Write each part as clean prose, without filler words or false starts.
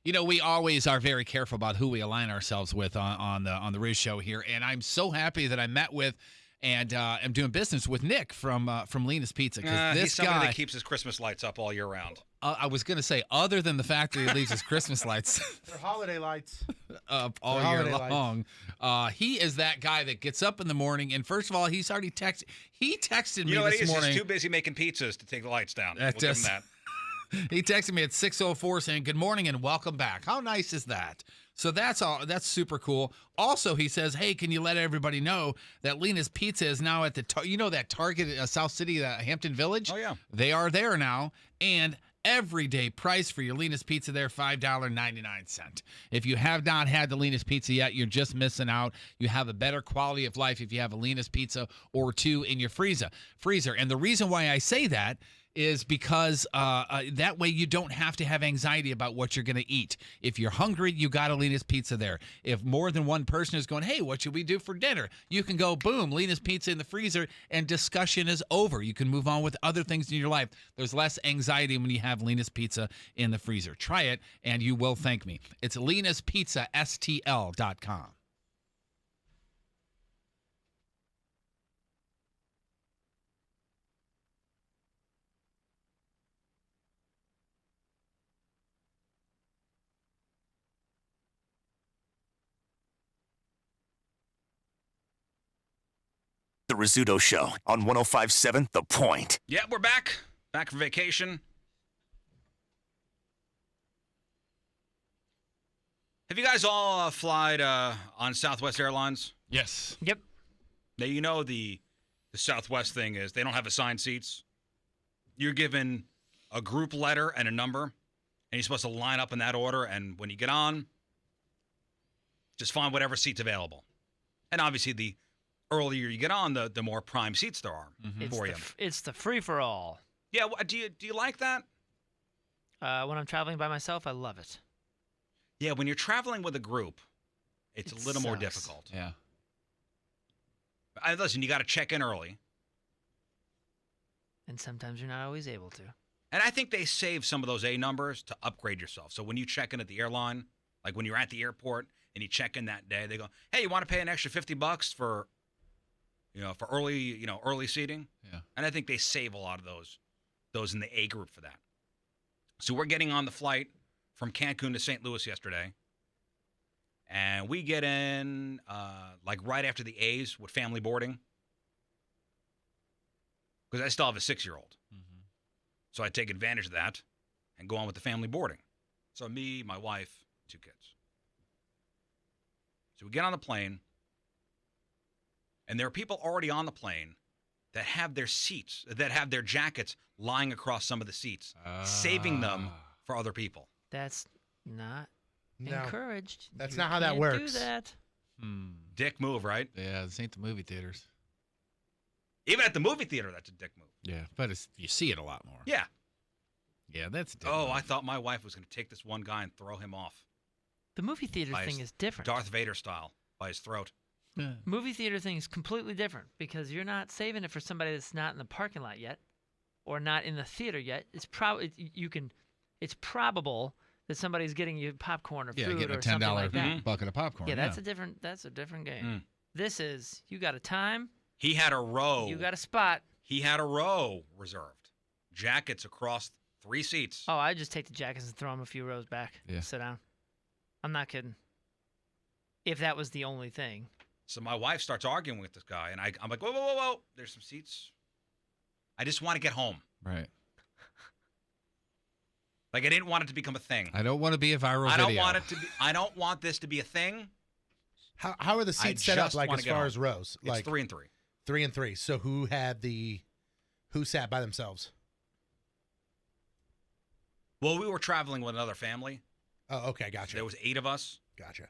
We always are very careful about who we align ourselves with on the Riz Show here, and I'm so happy that I met with and am doing business with Nick from Lena's Pizza. Because he's somebody that keeps his Christmas lights up all year round. I was going to say, other than the fact that he leaves his Christmas lights. They're holiday lights. Up all year long. He is that guy that gets up in the morning, and first of all, he's already texted. He texted me this morning. He's too busy making pizzas to take the lights down. We'll give him that. He texted me at 6:04 saying, "Good morning and welcome back." How nice is that? So that's all. That's super cool. Also, he says, "Hey, can you let everybody know that Lena's Pizza is now at the that Target South City, Hampton Village? Oh yeah, they are there now, and everyday price for your Lena's Pizza there, $5.99. If you have not had the Lena's Pizza yet, you're just missing out. You have a better quality of life if you have a Lena's Pizza or two in your freezer. And the reason why I say that is because that way you don't have to have anxiety about what you're going to eat. If you're hungry, you got a Lena's Pizza there. If more than one person is going, hey, what should we do for dinner? You can go, boom, Lena's Pizza in the freezer, and discussion is over. You can move on with other things in your life. There's less anxiety when you have Lena's Pizza in the freezer. Try it, and you will thank me. It's lenaspizzastl.com. The Rizzuto Show on 105.7 The Point. Yeah, we're back. Back from vacation. Have you guys all flied on Southwest Airlines? Yes. Yep. Now, the Southwest thing is they don't have assigned seats. You're given a group letter and a number, and you're supposed to line up in that order, and when you get on, just find whatever seat's available. And obviously, the earlier you get on, the more prime seats there are for you. It's the free-for-all. Yeah, do you like that? When I'm traveling by myself, I love it. Yeah, when you're traveling with a group, it's a little more sucks. difficult. Yeah. Listen, you got to check in early. And sometimes you're not always able to. And I think they save some of those A numbers to upgrade yourself. So when you check in at the airline, like when you're at the airport and you check in that day, they go, hey, you want to pay an extra $50 for early seating? Yeah. And I think they save a lot of those in the A group for that. So we're getting on the flight from Cancun to St. Louis yesterday. And we get in right after the A's with family boarding. Because I still have a 6-year-old. Mm-hmm. So I take advantage of that and go on with the family boarding. So me, my wife, 2 kids. So we get on the plane. And there are people already on the plane that have their jackets lying across some of the seats, saving them for other people. That's not encouraged. That's You not how that can't works. Do that. Dick move, right? Yeah, this ain't the movie theaters. Even at the movie theater, that's a dick move. Yeah, but you see it a lot more. Yeah. Yeah, that's a dick Oh, move. I thought my wife was going to take this one guy and throw him off. The movie theater By thing his is different. Darth Vader style, by his throat. Yeah. Movie theater thing is completely different because you're not saving it for somebody that's not in the parking lot yet or not in the theater yet. It's probable that somebody's getting you popcorn or food getting a or something $10 like that. bucket of popcorn. Yeah, that's a different game. This is you got a time, He had a row. you got a spot. He had a row reserved. Jackets across 3 seats. Oh, I just take the jackets and throw them a few rows back. Yeah. Sit down. I'm not kidding. If that was the only thing. So my wife starts arguing with this guy, and I'm like, whoa. There's some seats. I just want to get home. Right. Like, I didn't want it to become a thing. I don't want to be a viral I video. I don't want this to be a thing. How are the seats set up, like, as far as rows? It's Like 3 and 3. 3 and 3. So who sat by themselves? Well, we were traveling with another family. Oh, okay, gotcha. There was 8 of us. Gotcha.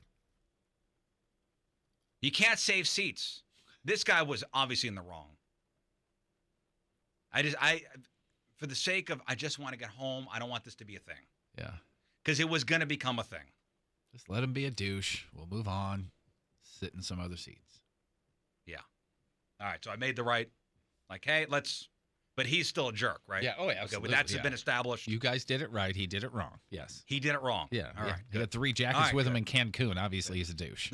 You can't save seats. This guy was obviously in the wrong. For the sake of, I just want to get home. I don't want this to be a thing. Yeah. Because it was going to become a thing. Just let him be a douche. We'll move on. Sit in some other seats. Yeah. All right. So I made the right, like, hey, let's But he's still a jerk, right? Yeah. Oh, yeah. Okay, Absolutely. well, that's yeah. been established. You guys did it right. He did it wrong. Yes. He did it wrong. Yeah. All yeah. right. He Good. had 3 jackets All right, with him good. in Cancun. Obviously, he's a douche.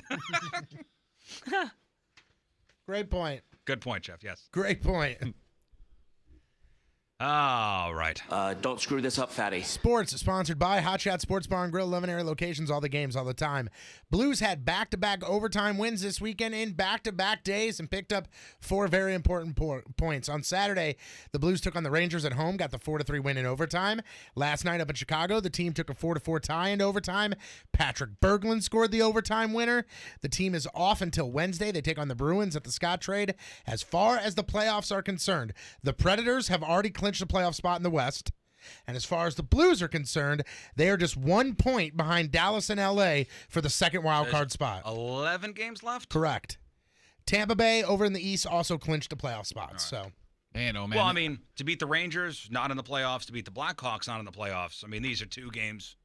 Great point. Good point, Jeff. Yes. Great point. All right. Don't screw this up, fatty. Sports sponsored by Hot Shot Sports Bar and Grill, 11 area locations, all the games, all the time. Blues had back-to-back overtime wins this weekend in back-to-back days and picked up 4 very important points. On Saturday, the Blues took on the Rangers at home, got the 4-3 win in overtime. Last night up in Chicago, the team took a 4-4 tie in overtime. Patrick Berglund scored the overtime winner. The team is off until Wednesday. They take on the Bruins at the Scott trade. As far as the playoffs are concerned, the Predators have already clinched the playoff spot in the West. And as far as the Blues are concerned, they are just 1 point behind Dallas and LA for the second wild card spot. 11 games left? Correct. Tampa Bay over in the East also clinched the playoff spots. So, Man, oh, man. Well, I mean, to beat the Rangers, not in the playoffs. To beat the Blackhawks, not in the playoffs. I mean, these are 2 games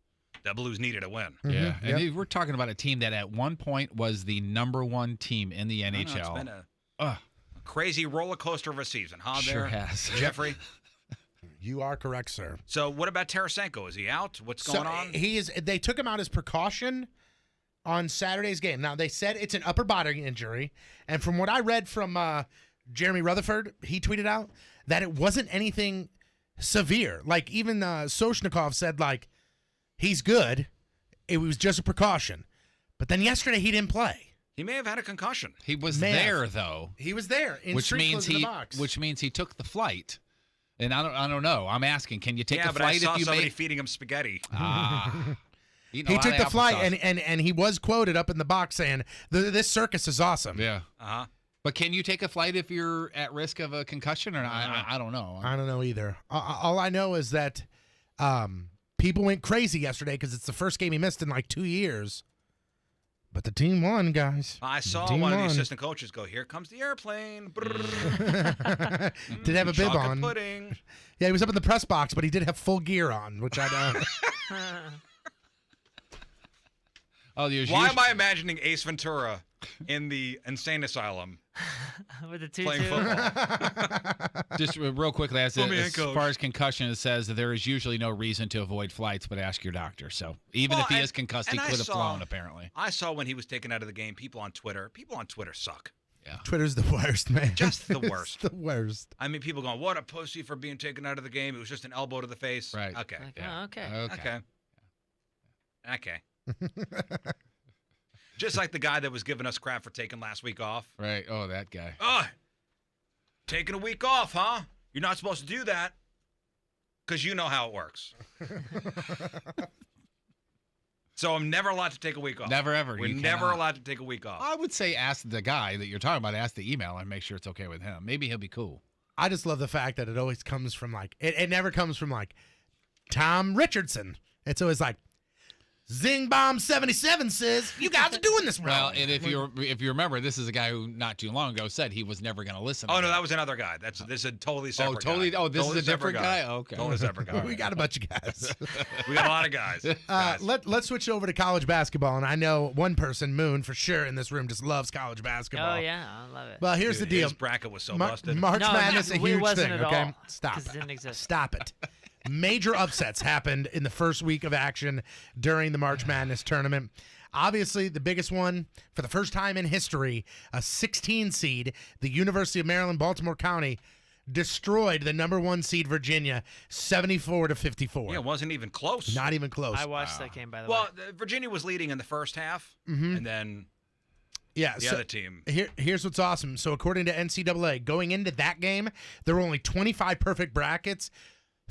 that Blues needed to win. Yeah. Yep. And we're talking about a team that at one point was the number 1 team in the I NHL. know, it's been a Ugh, crazy roller coaster of a season, huh? sure there, has. Jeffrey. you are correct, sir. So what about Tarasenko? Is he out? What's going on? They took him out as precaution on Saturday's game. Now, they said it's an upper body injury. And from what I read from Jeremy Rutherford, he tweeted out that it wasn't anything severe. Like, even Soshnikov said, like, he's good. It was just a precaution. But then yesterday, he didn't play. He may have had a concussion. He was Man. there, though. He was there in Which street means clothes in the box. which means he took the flight. And I don't know. I'm asking, can you take Yeah, the but I flight saw if you somebody make feeding him spaghetti. Eating a He lot took of the flight, applesauce. and he was quoted up in the box saying, "This circus is awesome." Yeah. Uh-huh. But can you take a flight if you're at risk of a concussion or not? I don't know. I don't know either. All I know is that people went crazy yesterday because it's the first game he missed in like 2 years. But the team won, guys. I saw team one of the won. assistant coaches go, "Here comes the airplane." Did have a bib Chocolate on. pudding. Yeah, he was up in the press box, but he did have full gear on, which I don't. Oh, there's Why usually- am I imagining Ace Ventura in the insane asylum With the playing 2-2. football? Just real quickly, as Put me in, as coach. far as concussion, it says that there is usually no reason to avoid flights, but ask your doctor. So even Well, if he and- is concussed, he and I could have saw- flown, apparently. I saw when he was taken out of the game, people on Twitter suck. Twitter's the worst, man. Just the It's worst. the worst. I mean, people going, "What a pussy for being taken out of the game. It was just an elbow to the face." Right. Okay. Like, Yeah. oh, okay. Okay. Okay. Just like the guy that was giving us crap for taking last week off. Right. Oh, that guy. Oh, taking a week off, huh? You're not supposed to do that because you know how it works. So I'm never allowed to take a week off. Never, ever. We're You never cannot. allowed to take a week off. I would say ask the guy that you're talking about, ask the email and make sure it's okay with him. Maybe he'll be cool. I just love the fact that it always comes from like it never comes from like Tom Richardson. It's always like Zing Bomb 77 says you guys are doing this wrong. Well, and if you remember, this is a guy who not too long ago said he was never going to listen. Oh, to no, him. that was another guy. This is a totally separate totally. guy. Oh, this Totally is a different separate guy. Okay. Totally separate guy. we got a bunch of guys. We got a lot of guys. Let's switch over to college basketball, and I know one person, Moon, for sure in this room just loves college basketball. Oh, yeah. I love it. Well, here's Dude, the deal. His bracket was so Mar- busted. March No, Madness it a huge wasn't thing. at Okay, all, stop 'cause it. it didn't exist. Stop it. Major upsets happened in the first week of action during the March Madness tournament. Obviously, the biggest one for the first time in history, a 16 seed, the University of Maryland, Baltimore County, destroyed the number 1 seed Virginia, 74-54. Yeah, it wasn't even close. Not even close. I watched that game, by the Well, way. Virginia was leading in the first half, and then Yeah, the other team. Here's what's awesome. So according to NCAA, going into that game, there were only 25 perfect brackets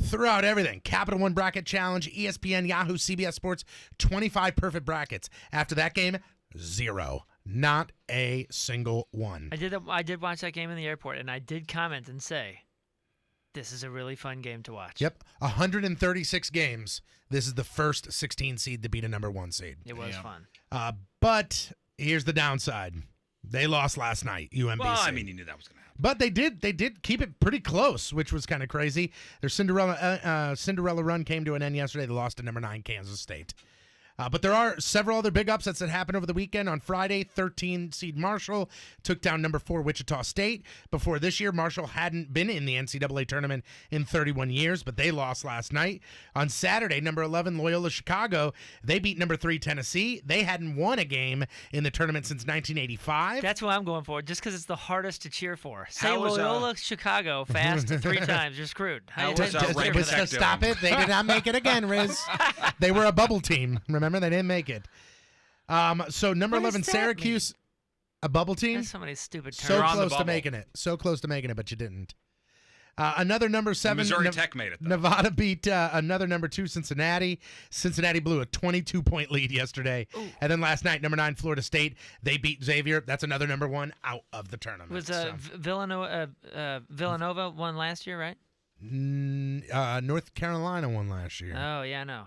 throughout everything. Capital One Bracket Challenge, ESPN, Yahoo, CBS Sports, 25 perfect brackets. After that game, 0. Not a single one. I did watch that game in the airport, and I did comment and say, this is a really fun game to watch. Yep, 136 games. This is the first 16 seed to beat a number 1 seed. It was fun. But here's the downside. They lost last night, UMBC. Well, I mean, you knew that was going to happen. But they did keep it pretty close, which was kind of crazy. Their Cinderella run came to an end yesterday. They lost to number 9 Kansas State. But there are several other big upsets that happened over the weekend. On Friday, 13 seed Marshall took down number 4 Wichita State. Before this year, Marshall hadn't been in the NCAA tournament in 31 years, but they lost last night. On Saturday, number 11 Loyola Chicago, they beat number 3 Tennessee. They hadn't won a game in the tournament since 1985. That's what I'm going for, just because it's the hardest to cheer for. Say How was, Loyola Chicago fast 3 times, you're screwed. How was, Ray But Tech stop doing? it. They did not make it again, Riz. They were a bubble team. Remember, they didn't make it. So number What does 11 that Syracuse, a bubble team. That's so many stupid terms. So You're on the close to bubble. making it. So close to making it, but you didn't. Another number 7. Missouri Tech made it, though. Nevada beat another number 2 Cincinnati. Cincinnati blew a 22-point lead yesterday. Ooh. And then last night, number 9 Florida State, they beat Xavier. That's another number 1 out of the tournament. Was So, Villanova won last year, right? North Carolina won last year. Oh, yeah, I know.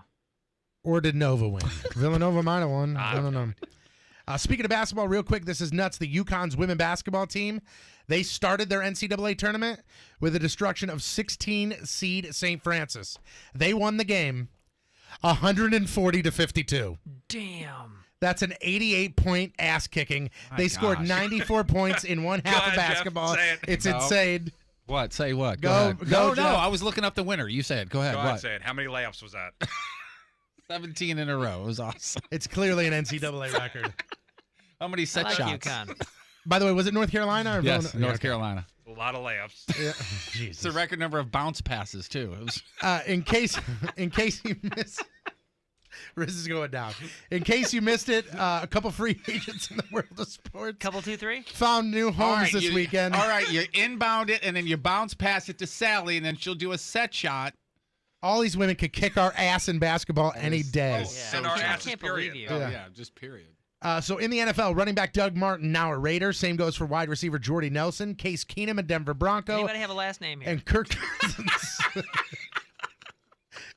Or did Nova win? Villanova might have won. I I don't have no know. Speaking of basketball, real quick, this is nuts. The UConn's women basketball team, they started their NCAA tournament with the destruction of 16 seed St. Francis. They won the game 140-52. Damn. That's an 88-point ass kicking. My They scored gosh. 94 points in one half Go of ahead, Jeff. basketball. Say it. It's No. insane. What? Say what? Go- ahead. go, No, Jeff. I was looking up the winner. You said it. Go ahead. Go ahead, What? say it. How many layups was that? 17 in a row. It was awesome. It's clearly an NCAA record. How many I set like shots? UConn. By the way, was it North Carolina or Yes, Villanova? North Okay. Carolina. A lot of layups. Yeah. It's Jesus. the record number of bounce passes too. It was In case you missed, Riz is going down. In case you missed it, a couple free agents in the world of sports Couple 2-3. found new homes All right, this weekend. All right, you inbound it and then you bounce pass it to Sally and then she'll do a set shot. All these women could kick our ass in basketball any day. Yeah. And our I asses, can't period. believe you. Oh Yeah. yeah, just period. So in the NFL, running back Doug Martin, now a Raider. Same goes for wide receiver Jordy Nelson, Case Keenum, a Denver Bronco, Anybody have a last name here? and Kirk Cousins.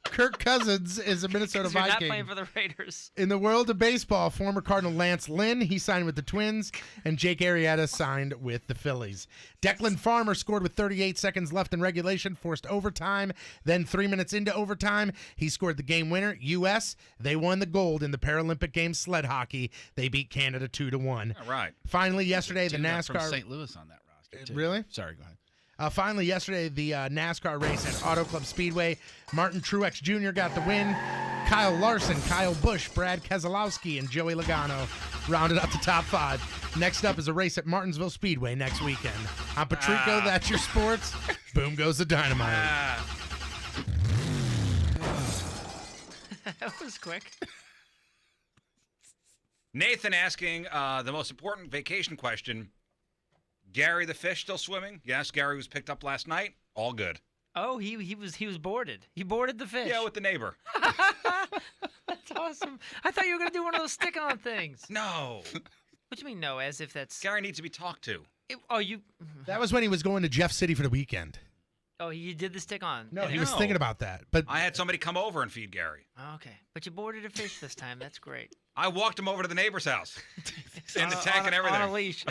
Kirk Cousins is a Minnesota 'Cause you're not Viking. playing for the Raiders. In the world of baseball, former Cardinal Lance Lynn, he signed with the Twins, and Jake Arrieta signed with the Phillies. Declan Farmer scored with 38 seconds left in regulation, forced overtime. Then 3 minutes into overtime, he scored the game winner. U.S., they won the gold in the Paralympic Games sled hockey. They beat Canada 2-1. All right. Finally, yesterday, the Dude, I'm from NASCAR... St. Louis on that roster. Too. Really? Sorry, go ahead. Finally, yesterday, the NASCAR race at Auto Club Speedway. Martin Truex Jr. got the win. Kyle Larson, Kyle Busch, Brad Keselowski, and Joey Logano rounded out the top 5. Next up is a race at Martinsville Speedway next weekend. I'm Patrico, that's your sports. Boom goes the dynamite. That was quick. Nathan asking the most important vacation question. Gary the fish still swimming? Yes, Gary was picked up last night. All good. Oh, he was boarded. He boarded the fish. Yeah, with the neighbor. That's awesome. I thought you were gonna do one of those stick-on things. No. What do you mean no? As if that's. Gary needs to be talked to. You. That was when he was going to Jeff City for the weekend. Oh, you did the stick-on. No, And he it- was No. thinking about that. But I had somebody come over and feed Gary. Oh, okay, but you boarded a fish this time. That's great. I walked him over to the neighbor's house. In the tank and everything. On a leash.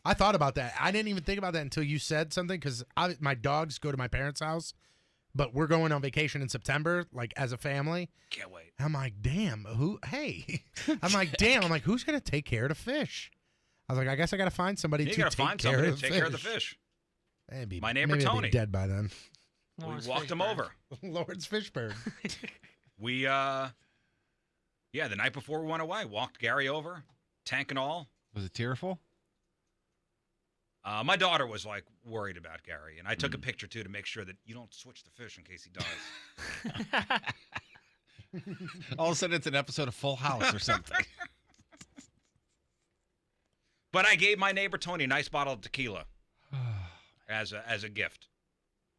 I thought about that. I didn't even think about that until you said something because my dogs go to my parents' house, but we're going on vacation in September, like as a family. Can't wait. I'm like, damn, I'm like, damn. I'm like, who's going to take care of the fish? I was like, I guess I got to find somebody You to got take to find care somebody of to take care of the fish. Maybe, My neighbor maybe I'd be Tony. dead by then. We Lawrence walked him Fishburne. over. Lawrence Fishburne. We, the night before we went away, walked Gary over, tank and all. Was it tearful? My daughter was like worried about Gary, and I took a picture too to make sure that you don't switch the fish in case he dies. All of a sudden, it's an episode of Full House or something. But I gave my neighbor Tony a nice bottle of tequila as a gift.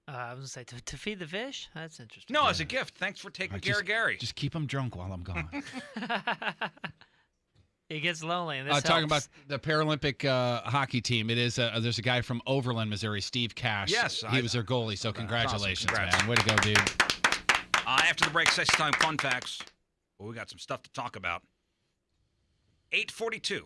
I was gonna say to feed the fish. That's interesting. No, as a gift. Thanks for taking care of Gary. Just keep him drunk while I'm gone. It gets lonely. And this Talking helps. about the Paralympic hockey team, it is there's a guy from Overland, Missouri, Steve Cash. Yes, he was their goalie. So congratulations, awesome. Congrats. man! Way to go, dude. After the break, session time fun facts. Well, we got some stuff to talk about. 8:42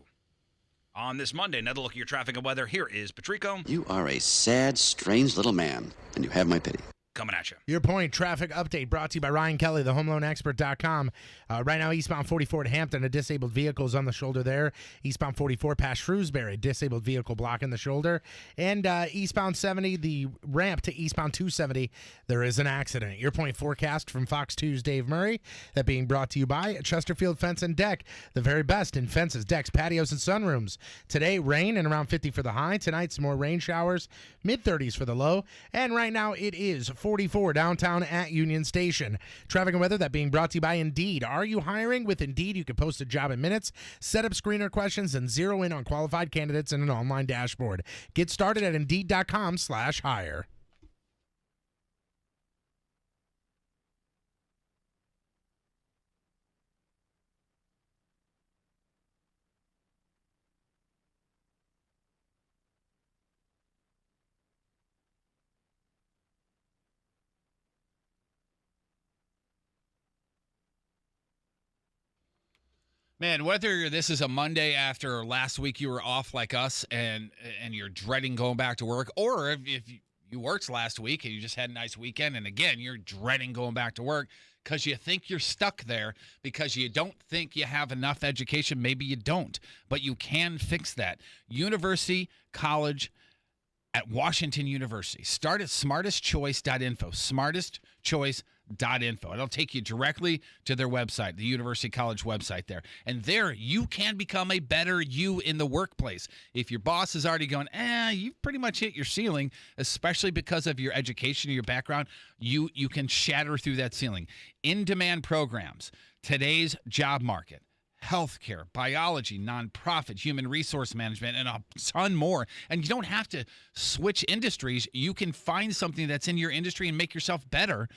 on this Monday. Another look at your traffic and weather. Here is Patrico. You are a sad, strange little man, and you have my pity. coming at you. Your point traffic update brought to you by Ryan Kelly, the homeloanexpert.com. Right now, eastbound 44 at Hampton, a disabled vehicle is on the shoulder there. Eastbound 44 past Shrewsbury, disabled vehicle blocking the shoulder. And eastbound 70, the ramp to eastbound 270, there is an accident. Your point forecast from Fox 2's Dave Murray. That being brought to you by Chesterfield Fence and Deck, the very best in fences, decks, patios, and sunrooms. Today, rain and around 50 for the high. Tonight, some more rain showers, mid-30s for the low. And right now, it is 44 downtown at Union Station. Traffic and weather, that being brought to you by Indeed. Are you hiring? With Indeed, you can post a job in minutes, set up screener questions, and zero in on qualified candidates in an online dashboard. Get started at Indeed.com/hire. Man, whether this is a Monday after last week you were off like us and you're dreading going back to work, or if you worked last week and you just had a nice weekend and again you're dreading going back to work because you think you're stuck there because you don't think you have enough education. Maybe you don't, but you can fix that. University, college, at Washington University. Start at smartestchoice.info. Smartestchoice.info. It'll take you directly to their website, the University College website there. And there you can become a better you in the workplace. If your boss is already going, you've pretty much hit your ceiling, especially because of your education or your background, you can shatter through that ceiling. In-demand programs, today's job market, healthcare, biology, nonprofit, human resource management, and a ton more. And you don't have to switch industries. You can find something that's in your industry and make yourself better,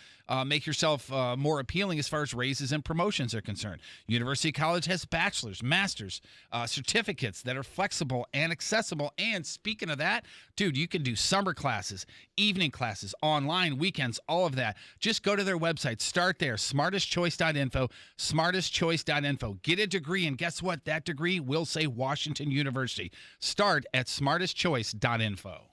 make yourself more appealing as far as raises and promotions are concerned. University College has bachelor's, master's, certificates that are flexible and accessible. And speaking of that, dude, you can do summer classes, evening classes, online, weekends, all of that. Just go to their website. Start there, smartestchoice.info, smartestchoice.info. Get a degree, and guess what? That degree will say Washington University. Start at smartestchoice.info.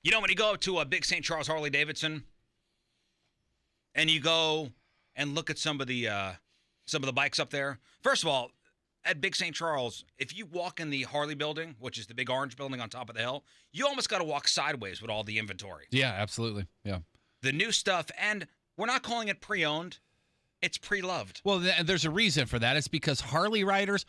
You know, when you go to a big St. Charles Harley Davidson and you go and look at some of the bikes up there. First of all, at Big St. Charles, if you walk in the Harley building, which is the big orange building on top of the hill, you almost got to walk sideways with all the inventory. Yeah, absolutely. Yeah. The new stuff, and we're not calling it pre-owned. It's pre-loved. Well, there's a reason for that. It's because Harley riders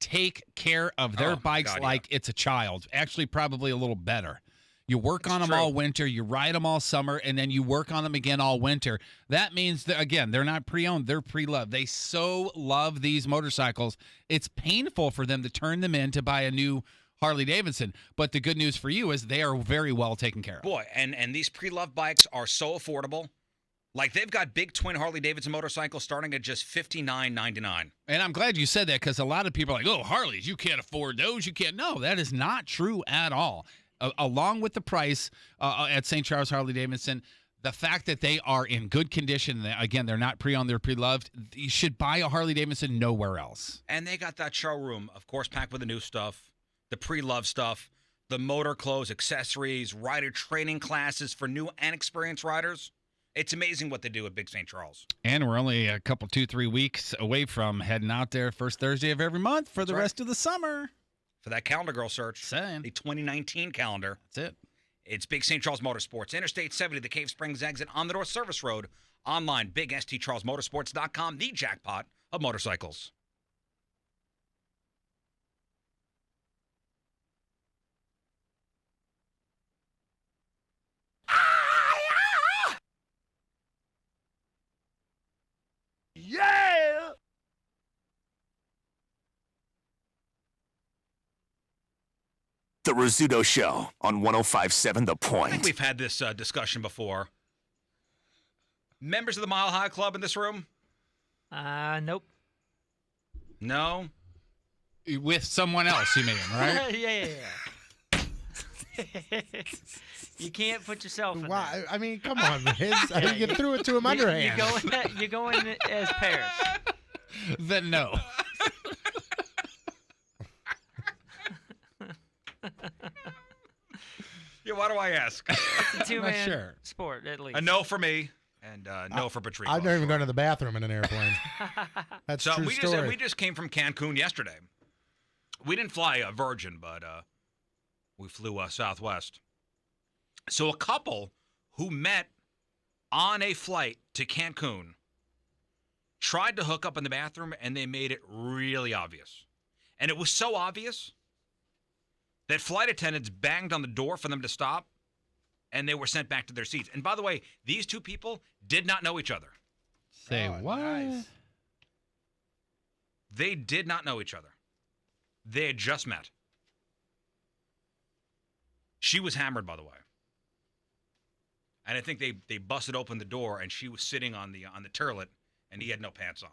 take care of their bikes like it's a child. Actually, probably a little better. You work on them all winter, you ride them all summer, and then you work on them again all winter. That means, that, again, they're not pre-owned, they're pre-loved. They so love these motorcycles, it's painful for them to turn them in to buy a new Harley Davidson. But the good news for you is they are very well taken care of. Boy, and these pre-loved bikes are so affordable. Like, they've got big twin Harley Davidson motorcycles starting at just $59.99. And I'm glad you said that, because a lot of people are like, oh, Harleys, you can't afford those. You can't. No, that is not true at all. Along with the price at St. Charles Harley Davidson, the fact that they are in good condition, again, they're not pre-owned, they're pre-loved, you should buy a Harley Davidson nowhere else. And they got that showroom, of course, packed with the new stuff, the pre-loved stuff, the motor clothes, accessories, rider training classes for new and experienced riders. It's amazing what they do at Big St. Charles. And we're only a couple, 2-3 weeks away from heading out there first Thursday of every month for the rest of the summer. For that calendar girl search. Saying. The 2019 calendar. That's it. It's Big St. Charles Motorsports, Interstate 70, the Cave Springs exit on the North Service Road. Online, BigSTCharlesMotorsports.com, the jackpot of motorcycles. Yeah! The Rizzuto Show on 105.7 The I think Point. we've had this discussion before. Members of the Mile High Club in this room? Nope. No? With someone else, you mean, right? yeah. You can't put yourself in Why? there. I mean, come on, Riz. You threw it to him underhand. You go in as pairs. Then no. Yeah, why do I ask? It's a two-man sure. sport, at least. A no for me, and no for Patrico. I've never even gone to the bathroom in an airplane. That's So true story. we just came from Cancun yesterday. We didn't fly Virgin, but we flew Southwest. So a couple who met on a flight to Cancun tried to hook up in the bathroom, and they made it really obvious. And it was so obvious that flight attendants banged on the door for them to stop, and they were sent back to their seats. And by the way, these two people did not know each other. Say what? Nice. They did not know each other. They had just met. She was hammered, by the way. And I think they busted open the door, and she was sitting on the turlet, and he had no pants on.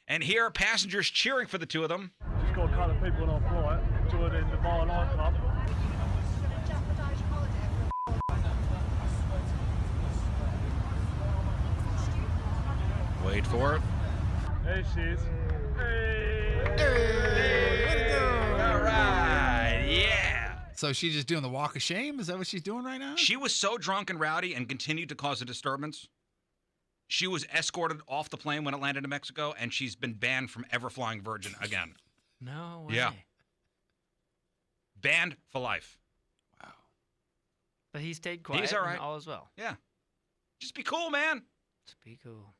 And here are passengers cheering for the two of them. Just got a couple of people on our flight joining the Mile High Club. Wait for it. There she is. All right, yeah. So she's just doing the walk of shame? Is that what she's doing right now? She was so drunk and rowdy and continued to cause a disturbance. She was escorted off the plane when it landed in Mexico, and she's been banned from ever flying Virgin again. No way. Yeah. Banned for life. Wow. But he stayed quiet. He's all right. And all is well. Yeah. Just be cool, man. Just be cool.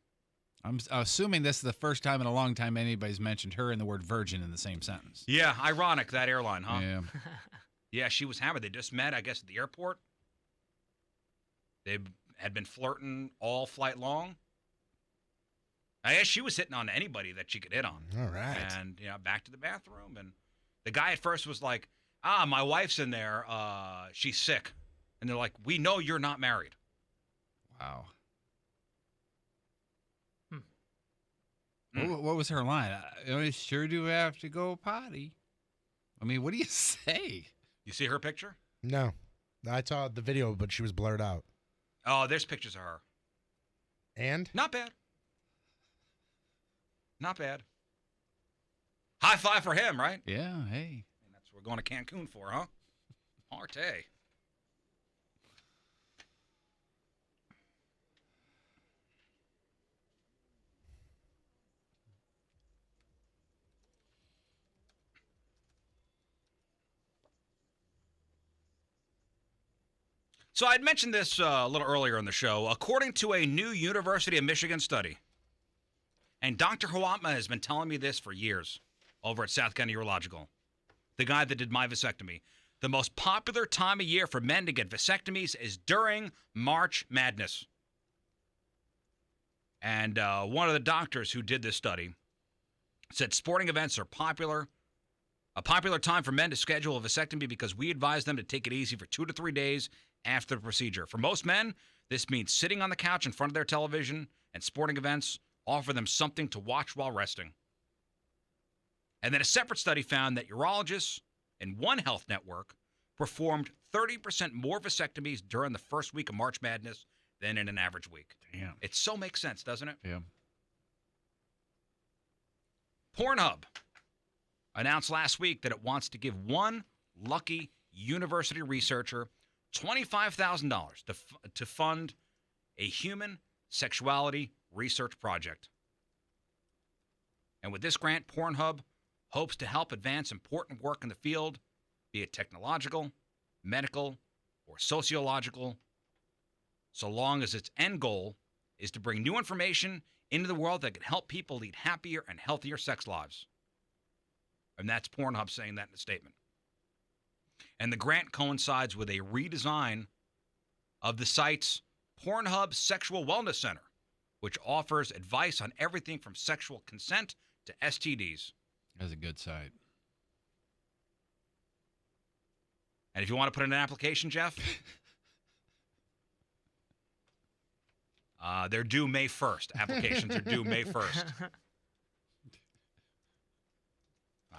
I'm assuming this is the first time in a long time anybody's mentioned her and the word virgin in the same sentence. Yeah, ironic, that airline, huh? Yeah. Yeah, she was hammered. They just met, I guess, at the airport. They had been flirting all flight long. I guess she was hitting on anybody that she could hit on. All right. And, back to the bathroom. And the guy at first was like, my wife's in there. She's sick. And they're like, we know you're not married. Wow. What was her line? I sure do have to go potty. I mean, what do you say? You see her picture? No. I saw the video, but she was blurred out. Oh, there's pictures of her. And? Not bad. Not bad. High five for him, right? Yeah, hey. That's what we're going to Cancun for, huh? Arte. So I'd mentioned this a little earlier in the show. According to a new University of Michigan study, and Dr. Hawatma has been telling me this for years over at South County Urological, the guy that did my vasectomy, the most popular time of year for men to get vasectomies is during March Madness. And one of the doctors who did this study said sporting events are a popular time for men to schedule a vasectomy because we advise them to take it easy for 2 to 3 days after the procedure. For most men, this means sitting on the couch in front of their television, and sporting events offer them something to watch while resting. And then a separate study found that urologists in One Health Network performed 30% more vasectomies during the first week of March Madness than in an average week. Damn. It so makes sense, doesn't it? Yeah. Pornhub announced last week that it wants to give one lucky university researcher $25,000 to fund a human sexuality research project. And with this grant, Pornhub hopes to help advance important work in the field, be it technological, medical, or sociological, so long as its end goal is to bring new information into the world that can help people lead happier and healthier sex lives. And that's Pornhub saying that in a statement. And the grant coincides with a redesign of the site's Pornhub Sexual Wellness Center, which offers advice on everything from sexual consent to STDs. That's a good site. And if you want to put in an application, Jeff, they're due May 1st. Applications are due May 1st.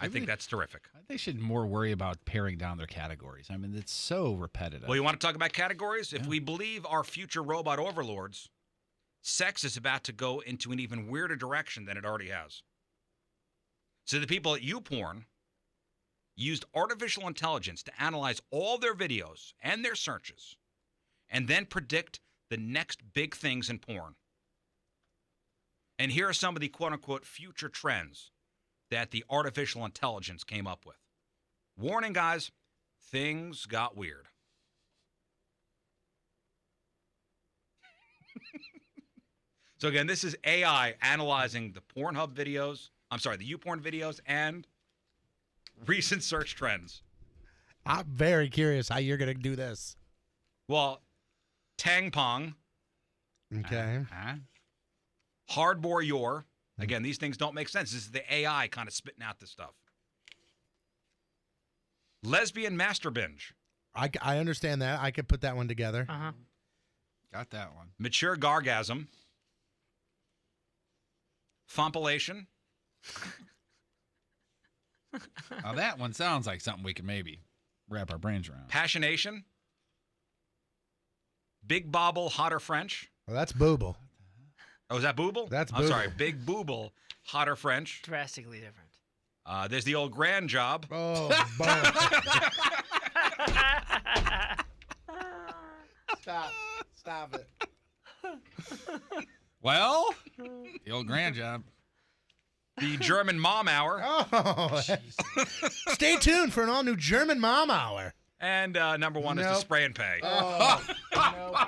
I think that's terrific. They should more worry about paring down their categories. I mean, it's so repetitive. Well, you want to talk about categories? If we believe our future robot overlords, sex is about to go into an even weirder direction than it already has. So the people at YouPorn used artificial intelligence to analyze all their videos and their searches and then predict the next big things in porn. And here are some of the quote-unquote future trends that the artificial intelligence came up with. Warning, guys, things got weird. So again, this is AI analyzing the Pornhub videos, the YouPorn videos, and recent search trends. I'm very curious how you're going to do this. Well, Tang Pong, Okay. Hardbore Your. Again, these things don't make sense. This is the AI kind of spitting out this stuff. Lesbian Master Binge. I understand that. I could put that one together. Uh-huh. Got that one. Mature Gargasm. Fompilation. Now, that one sounds like something we could maybe wrap our brains around. Passionation. Big Bobble Hotter French. Well, that's Booble. Oh, is that Booble? That's I'm sorry. Booble. Big Booble Hotter French. Drastically different. There's the old Grand Job. Oh, Stop it. Well, the old grand job. The German Mom Hour. Oh, stay tuned for an all-new German Mom Hour. And number one is the Nope. Spray and Pay. Oh, no.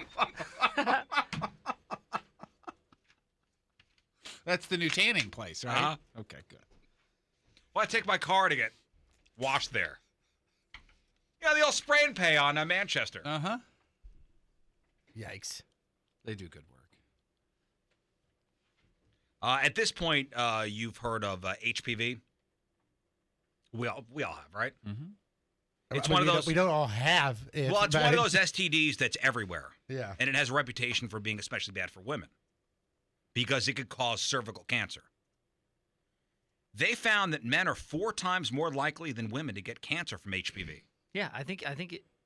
That's the new tanning place, right? Uh-huh. Okay, good. Well, I take my car to get washed there. Yeah, the old Spray and Pay on Manchester. Uh-huh. Yikes. They do good work. At this point, you've heard of HPV. We all have, right? Mm-hmm. It's I mean, one of those. We don't all have it. Well, it's but one of those STDs that's everywhere. Yeah. And it has a reputation for being especially bad for women because it could cause cervical cancer. They found that men are 4 times more likely than women to get cancer from HPV. Yeah, I think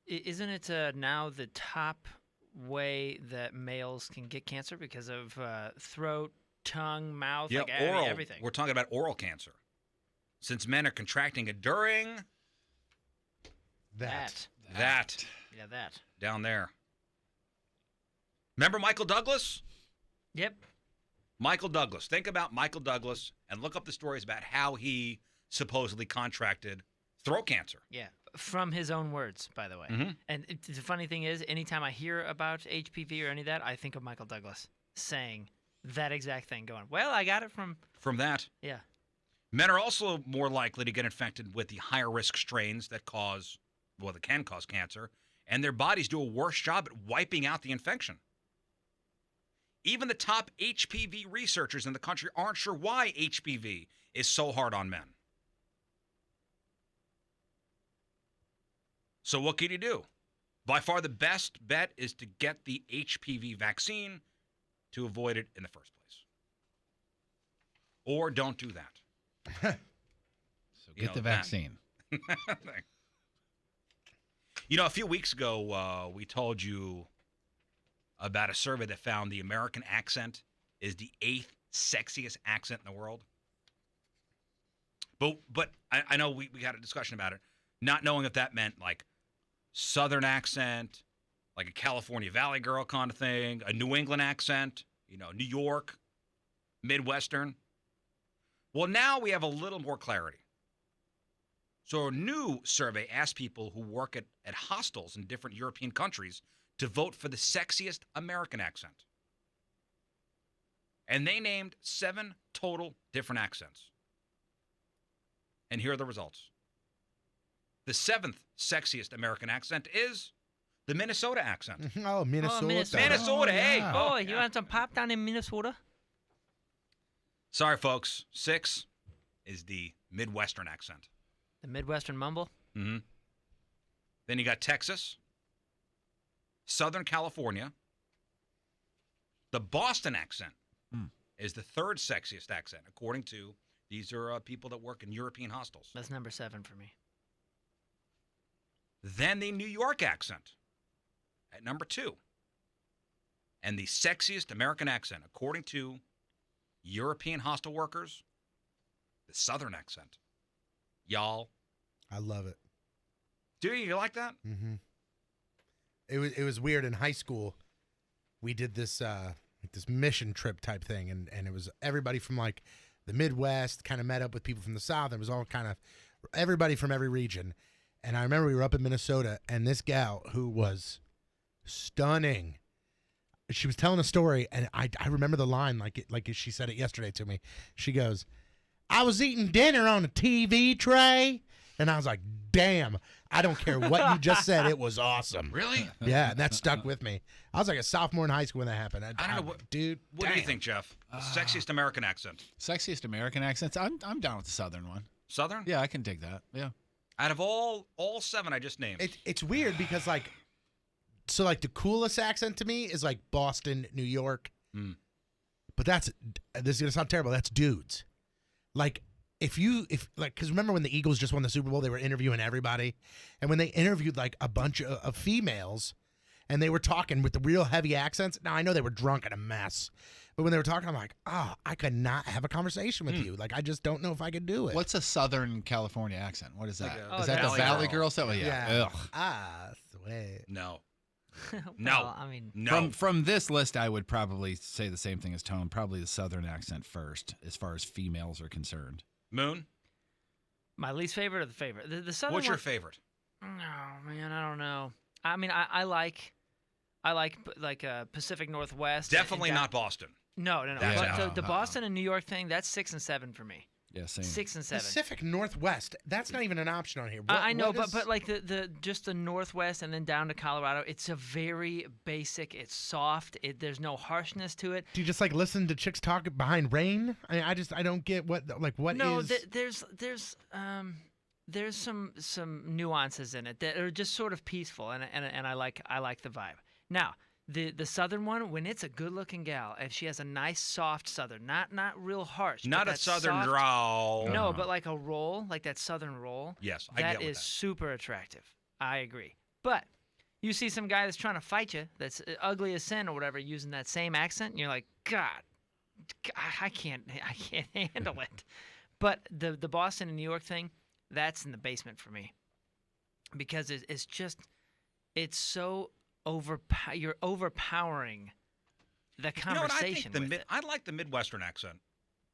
isn't it now the top way that males can get cancer because of throat, tongue, mouth, Yeah, like oral. everything. We're talking about oral cancer. since men are contracting it during That. Yeah, that. down there. Remember Michael Douglas? Yep. Michael Douglas. Think about Michael Douglas and look up the stories about how he supposedly contracted throat cancer. Yeah. From his own words, by the way. Mhm. And the funny thing is, anytime I hear about HPV or any of that, I think of Michael Douglas saying that exact thing, going, well, I got it from. From that, Yeah. men are also more likely to get infected with the higher risk strains that can cause cancer, and their bodies do a worse job at wiping out the infection. Even the top HPV researchers in the country aren't sure why HPV is so hard on men. So what can you do? By far the best bet is to get the HPV vaccine to avoid it in the first place. Or don't do that. So get the vaccine. A few weeks ago, we told you about a survey that found the American accent is the 8th sexiest accent in the world. But I know we had a discussion about it, not knowing if that meant like Southern accent, like a California Valley girl kind of thing, a New England accent, New York, Midwestern. Well, now we have a little more clarity. So a new survey asked people who work at hostels in different European countries to vote for the sexiest American accent. And they named 7 total different accents. And here are the results. The 7th sexiest American accent is the Minnesota accent. Oh, Minnesota. Minnesota, hey. yeah. Oh, you want some pop down in Minnesota? Sorry, folks. 6 is the Midwestern accent. The Midwestern mumble? Mm-hmm. Then you got Texas, Southern California. The Boston accent is the 3rd sexiest accent, according to these are people that work in European hostels. That's number 7 for me. Then the New York accent at number 2. And the sexiest American accent, according to European hostel workers, the Southern accent. Y'all. I love it. Do you like that? Mm-hmm. It was weird in high school. We did this this mission trip type thing, and it was everybody from like the Midwest kind of met up with people from the South. It was all kind of everybody from every region. And I remember we were up in Minnesota, and this gal who was stunning, she was telling a story, and I remember the line like she said it yesterday to me. She goes, "I was eating dinner on a TV tray," and I was like, "Damn, I don't care what you just said. It was awesome." Really? Yeah, and that stuck with me. I was like a sophomore in high school when that happened. I don't know dude. What do you damn. think, Jeff? Sexiest American accent? Sexiest American accents. I'm down with the Southern one. Southern? Yeah, I can dig that. Yeah. Out of all 7 I just named. It's weird because like the coolest accent to me is like Boston, New York. But this is gonna sound terrible. That's dudes. Like because remember when the Eagles just won the Super Bowl, they were interviewing everybody, and when they interviewed like a bunch of females, and they were talking with the real heavy accents. Now I know they were drunk and a mess, but when they were talking, I'm like, I could not have a a with you. Like I just don't know if I could do it. What's a Southern California accent? What is that? Like Is that the Valley Valley girl. Girl stuff? Oh, yeah. Ugh. Sweet. No. Well, I mean, No. From this list, I would probably say the same thing as Tone. Probably the Southern accent first, as far as females are concerned. Moon? my least favorite or the favorite? The Southern What's your one- favorite? Oh man, I don't know. I mean, I like Pacific Northwest. Definitely not Boston. No. That's But out. the Boston and New York thing, that's 6 and 7 for me. Yeah, same. 6 and 7. Pacific Northwest. That's not even an option on here. I know, what is- but like the just the Northwest and then down to Colorado, it's a very basic. It's soft. There's no harshness to it. do you just like listen to chicks talk behind rain? I don't get what No, is. there's some nuances in it that are just sort of peaceful, and I like the vibe. Now, the Southern one, when it's a good-looking gal, if she has a nice soft Southern, not real harsh, Not but a that Southern soft- drawl. No, but like a roll, like that Southern roll. Yes, I get that with is that. super attractive. I agree. But you see some guy that's trying to fight you, that's ugly as sin or whatever, using that same accent, and you're like, God, I can't handle it. But the Boston and New York thing, that's in the basement for me, because it's so you're overpowering the conversation. I like the Midwestern accent.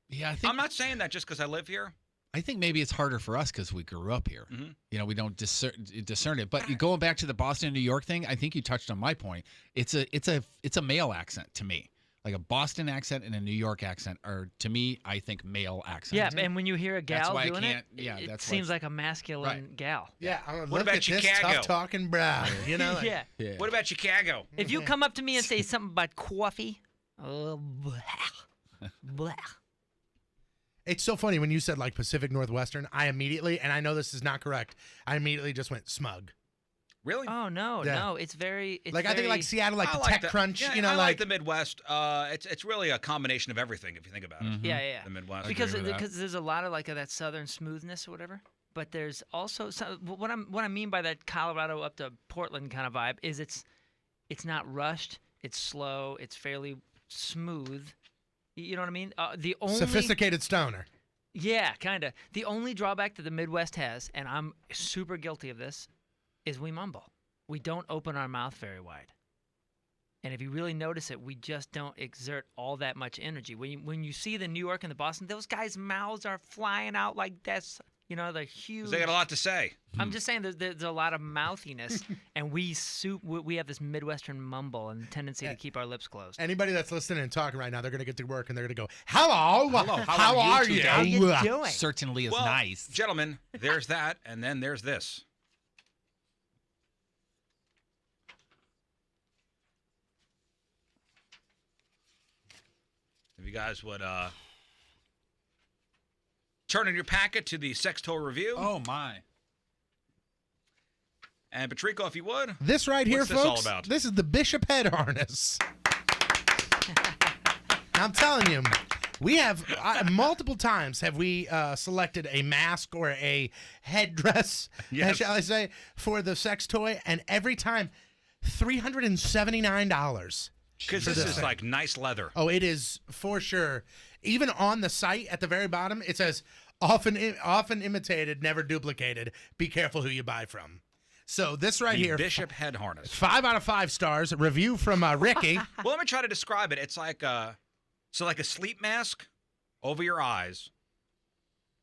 Yeah, I think I'm not saying that just because I live here. I think maybe it's harder for us because we grew up here. Mhm. You know, we don't discern it. But going back to the Boston and New York thing, I think you touched on my point. It's a male accent to me. Like a Boston accent and a New York accent are, to me, I think, male accents. Yeah, and when you hear a gal why I doing can't- it, yeah, it that's why seems it's- like a masculine gal. Yeah. What Look about at this Chicago? tough talking brow. You know. Like, Yeah. Yeah. What about Chicago? If you come up to me and say something about coffee, blah. It's so funny when you said like Pacific Northwestern. I immediately, and I know this is not correct, I immediately just went smug. Really? Oh no, Yeah. no, it's very. It's Like I think like very- Seattle, like I the like Tech Crunch. Yeah, You know, I like the Midwest. It's really a combination of everything if you think about it. Mhm. Yeah. The Midwest. Because agree with that. there's a lot of like of that southern smoothness or whatever. But there's also what I mean by that Colorado up to Portland kind of vibe is it's not rushed, it's slow, it's fairly smooth. You know what I mean? The only sophisticated stoner. Yeah, kind of. The only drawback that the Midwest has, and I'm super guilty of this, is we mumble. We don't open our mouth very wide. And if you really notice it, we just don't exert all that much energy. When you see the New York and the Boston, those guys' mouths are flying out like this. You know, they're huge. They got a lot to say. I'm just saying there's a lot of mouthiness, and we have this Midwestern mumble and tendency to keep our lips closed. Anybody that's listening and talking right now, they're going to get to work and they're going to go, hello, how are are you you? today? How you doing? Certainly is Well, nice. gentlemen, there's that, and then there's this. If you guys would turn in your packet to the sex toy review. Oh my. And Patrico, if you would. This right here, What's this all folks, about? this is the Bishop head harness. I'm telling you, we have multiple times have we selected a mask or a headdress, Yes. shall I say, for the sex toy, and every time, $379. Because For this this is thing. like nice leather. Oh, it is for sure. Even on the site at the very bottom, it says often imitated, never duplicated. Be careful who you buy from. So this right The here, Bishop head harness. 5 out of 5 stars. A review from Ricky. Well, let me try to describe it. It's like like a sleep mask over your eyes,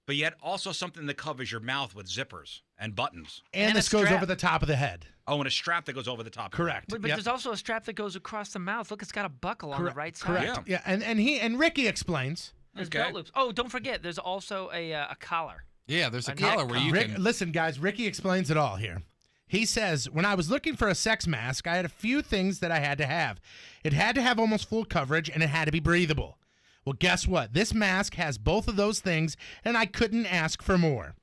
but yet also something that covers your mouth with zippers and buttons. And And this a goes strap. over the top of the head. Oh, and a strap that goes over the top. Correct. But Yep. there's also a strap that goes across the mouth. Look, it's got a buckle on the Correct. right side. Correct. Yeah. Yeah. And Ricky explains. There's Okay. belt loops. Oh, don't forget, there's also a collar. Yeah, there's a A neck collar where you Rick, can. listen, guys, Ricky explains it all here. He says, when I was looking for a sex mask, I had a few things that I had to have. It had to have almost full coverage, and it had to be breathable. Well, guess what? This mask has both of those things, and I couldn't ask for more.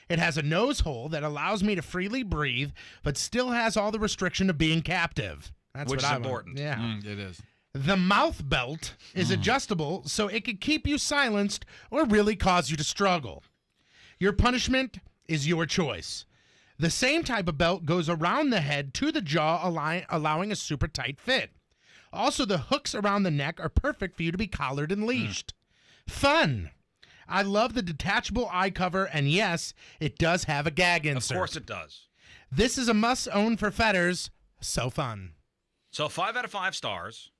It has a nose hole that allows me to freely breathe, but still has all the restriction of being captive. That's Which what is I want. important. Yeah. It is. The mouth belt is adjustable, so it could keep you silenced or really cause you to struggle. Your punishment is your choice. The same type of belt goes around the head to the jaw, allowing a super tight fit. Also, the hooks around the neck are perfect for you to be collared and leashed. Fun. I love the detachable eye cover, and yes, it does have a gag Of insert. course it does. This is a must-own for fetters. So fun. So 5 out of 5 stars.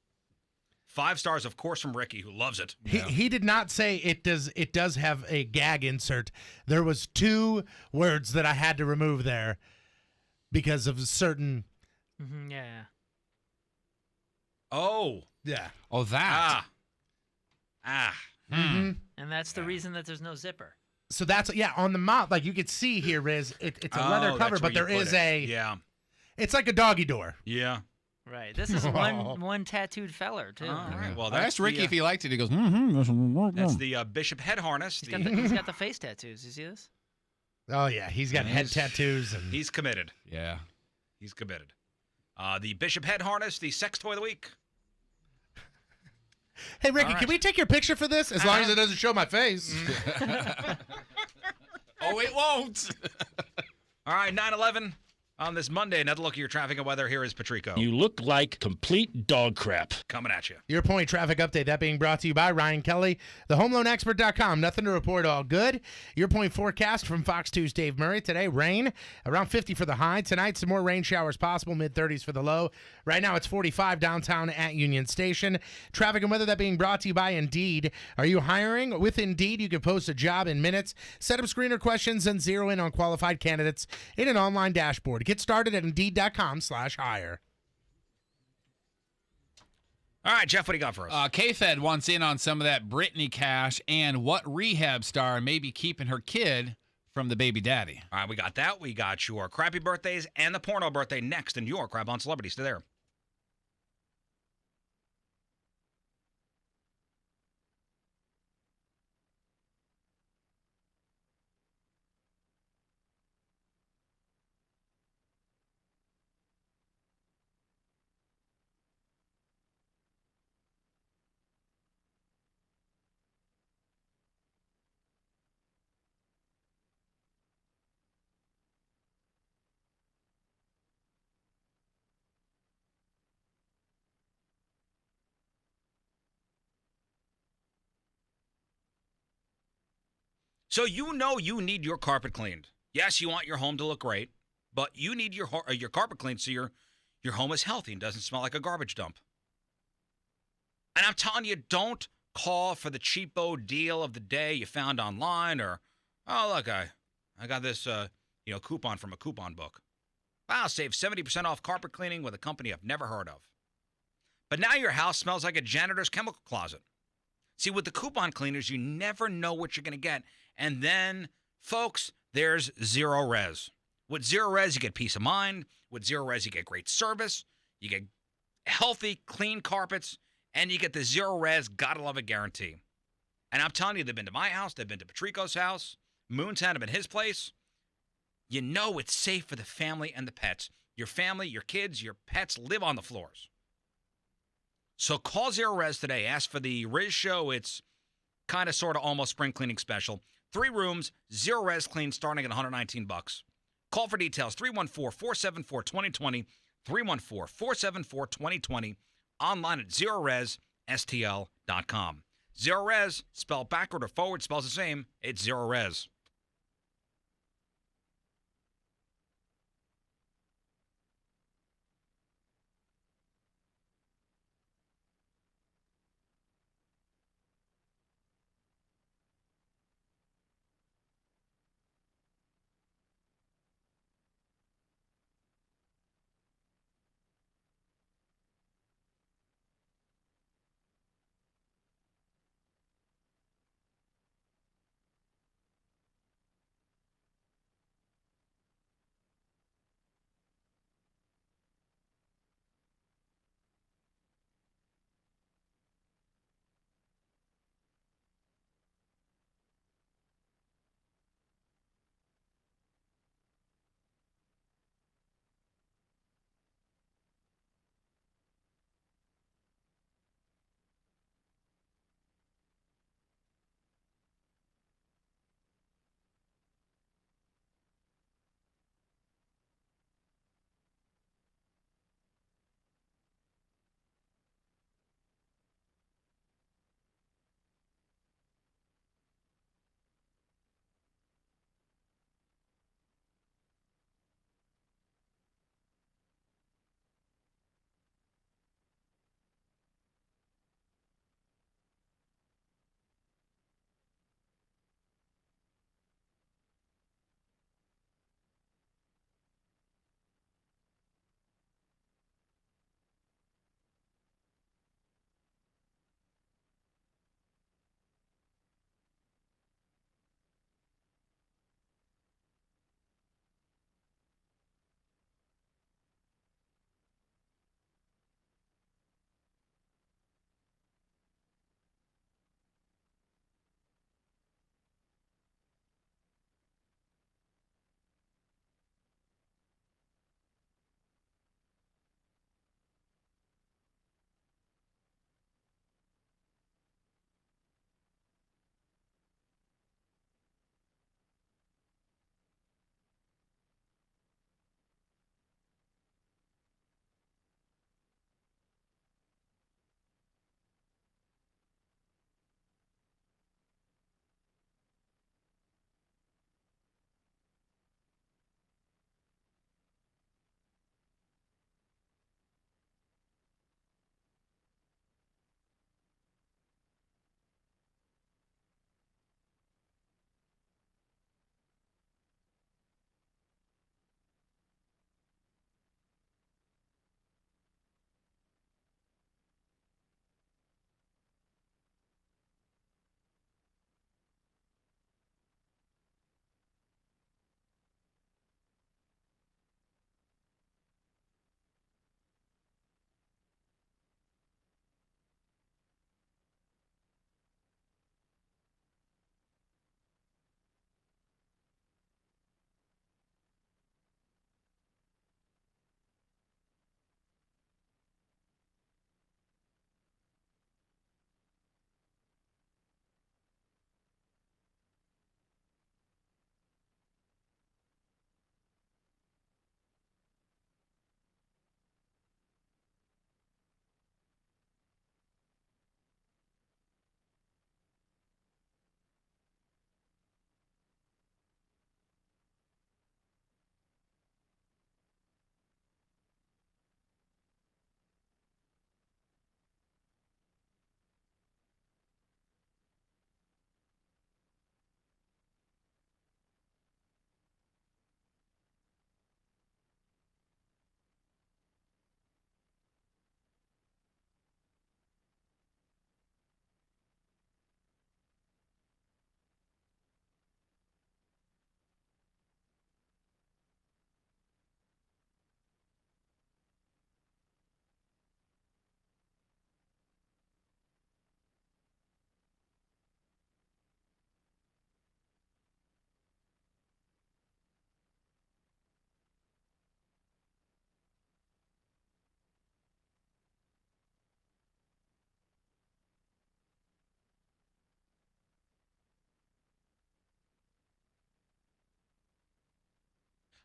5 stars, of course, from Ricky, who loves it. He did not say it does have a gag insert. There was 2 words that I had to remove there because of certain Yeah. Oh. yeah. Oh, that. And that's the reason that there's no zipper. So that's on the mouth, like you could see here, Riz. It's a leather Oh, cover, that's but where there you is put it. a Yeah. it's like a doggy door. Yeah. Right. This is one tattooed feller too. All right. Well, I asked Ricky the, if he liked it. He goes, mm-hmm. That's the Bishop head harness. He's got the face tattoos. You see this? Oh yeah, he's got head tattoos and He's committed. Yeah. He's committed. The Bishop head harness, the sex toy of the week. Hey Ricky, All right. can we take your picture for this? As long as it doesn't show my face. Oh, it won't. All right, 9/11. On this Monday, another look at your traffic and weather. Here is Patrico. You look like complete dog crap. Coming at you. Your point traffic update, that being brought to you by Ryan Kelly, thehomeloanexpert.com. Nothing to report, all good. Your point forecast from Fox 2's Dave Murray. Today, rain, around 50 for the high. Tonight, some more rain showers possible, mid-30s for the low. Right now, it's 45 downtown at Union Station. Traffic and weather, that being brought to you by Indeed. Are you hiring? With Indeed, you can post a job in minutes, set up screener questions, and zero in on qualified candidates in an online dashboard. Get started at Indeed.com/hire. All right, Jeff, what do you got for us? K-Fed wants in on some of that Britney cash and what rehab star may be keeping her kid from the baby daddy. All right, we got that. We got your crappy birthdays and the porno birthday next in your Crab on Celebrity. Stay there. So you know you need your carpet cleaned. Yes, you want your home to look great, but you need your carpet cleaned so your home is healthy and doesn't smell like a garbage dump. And I'm telling you, don't call for the cheapo deal of the day you found online, or, oh, look, I got this coupon from a coupon book. Wow, save 70% off carpet cleaning with a company I've never heard of. But now your house smells like a janitor's chemical closet. See, with the coupon cleaners, you never know what you're going to get. And then, folks, there's Zero Res. With Zero Res, you get peace of mind. With Zero Res, you get great service. You get healthy, clean carpets. And you get the Zero Res gotta love it guarantee. And I'm telling you, they've been to my house. They've been to Patrico's house. Moon's had them at his place. You know it's safe for the family and the pets. Your family, your kids, your pets live on the floors. So call Zero Res today. Ask for the Riz Show. It's kind of, sort of, almost spring cleaning special. 3 rooms, Zero Res clean, starting at $119. Call for details, 314-474-2020, 314-474-2020, online at ZeroResSTL.com. Zero Res, spelled backward or forward, spells the same. It's Zero Res.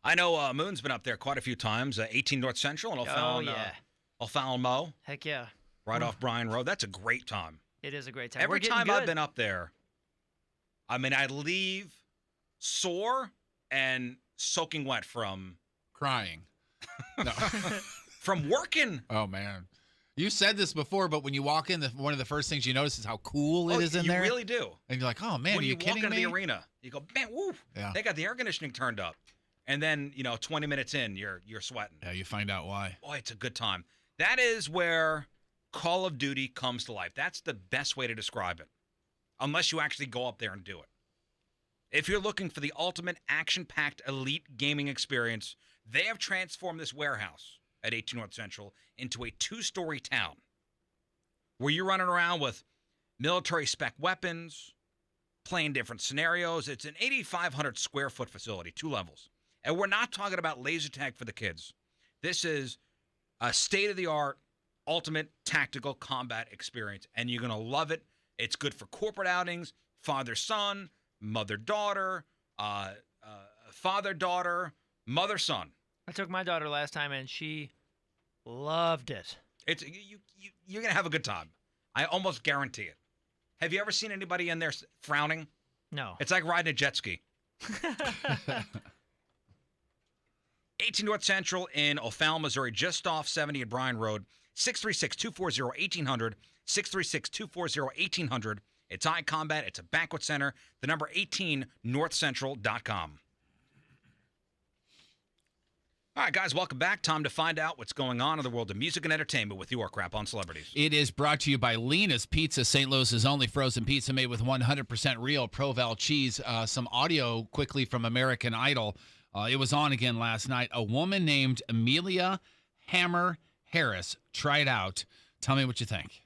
I know Moon's been up there quite a few times. 18 North Central and O'Fallon Mo, Heck yeah. right off Bryan Road. That's a great time. It is a great time. Every We're getting time good. I've been up there, I mean, I leave sore and soaking wet from Crying. No. from working. Oh, man. You said this before, but when you walk in, one of the first things you notice is how cool it is in there. You really do. And you're like, oh, man, when are you you walk kidding into me? the arena, you go, man, woo. Yeah. They got the air conditioning turned up. And then, 20 minutes in, you're sweating. Yeah, you find out why. Boy, it's a good time. That is where Call of Duty comes to life. That's the best way to describe it, unless you actually go up there and do it. If you're looking for the ultimate action-packed elite gaming experience, they have transformed this warehouse at 18 North Central into a 2-story town where you're running around with military-spec weapons, playing different scenarios. It's an 8,500 square foot facility, 2 levels. And we're not talking about laser tag for the kids. This is a state-of-the-art, ultimate tactical combat experience, and you're going to love it. It's good for corporate outings, father-son, mother-daughter, father-daughter, mother-son. I took my daughter last time, and she loved it. It's you're going to have a good time. I almost guarantee it. Have you ever seen anybody in there frowning? No. It's like riding a jet ski. 18 North Central in O'Fallon, Missouri, just off 70 at Bryan Road. 636-240-1800. 636-240-1800. It's iCombat. It's a banquet center. The number 18 northcentral.com. All right, guys, welcome back. Time to find out what's going on in the world of music and entertainment with your crap on celebrities. It is brought to you by Lena's Pizza, St. Louis's only frozen pizza made with 100% real Provel cheese. Some audio quickly from American Idol. It was on again last night. A woman named Amelia Hammer Harris tried out. Tell me what you think.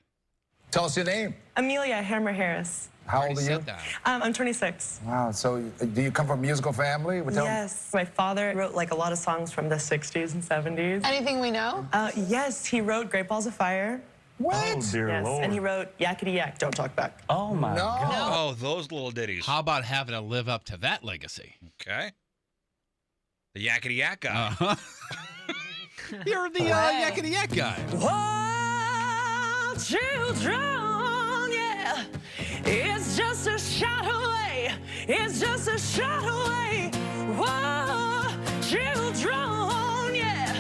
Tell us your name. Amelia Hammer Harris. How old are you? I'm 26. Wow. So do you come from a musical family? Yes. My father wrote like a lot of songs from the 60s and 70s. Anything we know? Yes, he wrote Great Balls of Fire. What? Oh, dear Yes, Lord. and he wrote Yakety Yak, Don't Talk Back. Oh, my No. God. Oh, those little ditties. How about having to live up to that legacy? Okay. The Yakety Yak guy. Uh-huh. You're the Yakety Yak guy. Whoa, children, yeah, it's just a shot away. It's just a shot away. Whoa, children, yeah,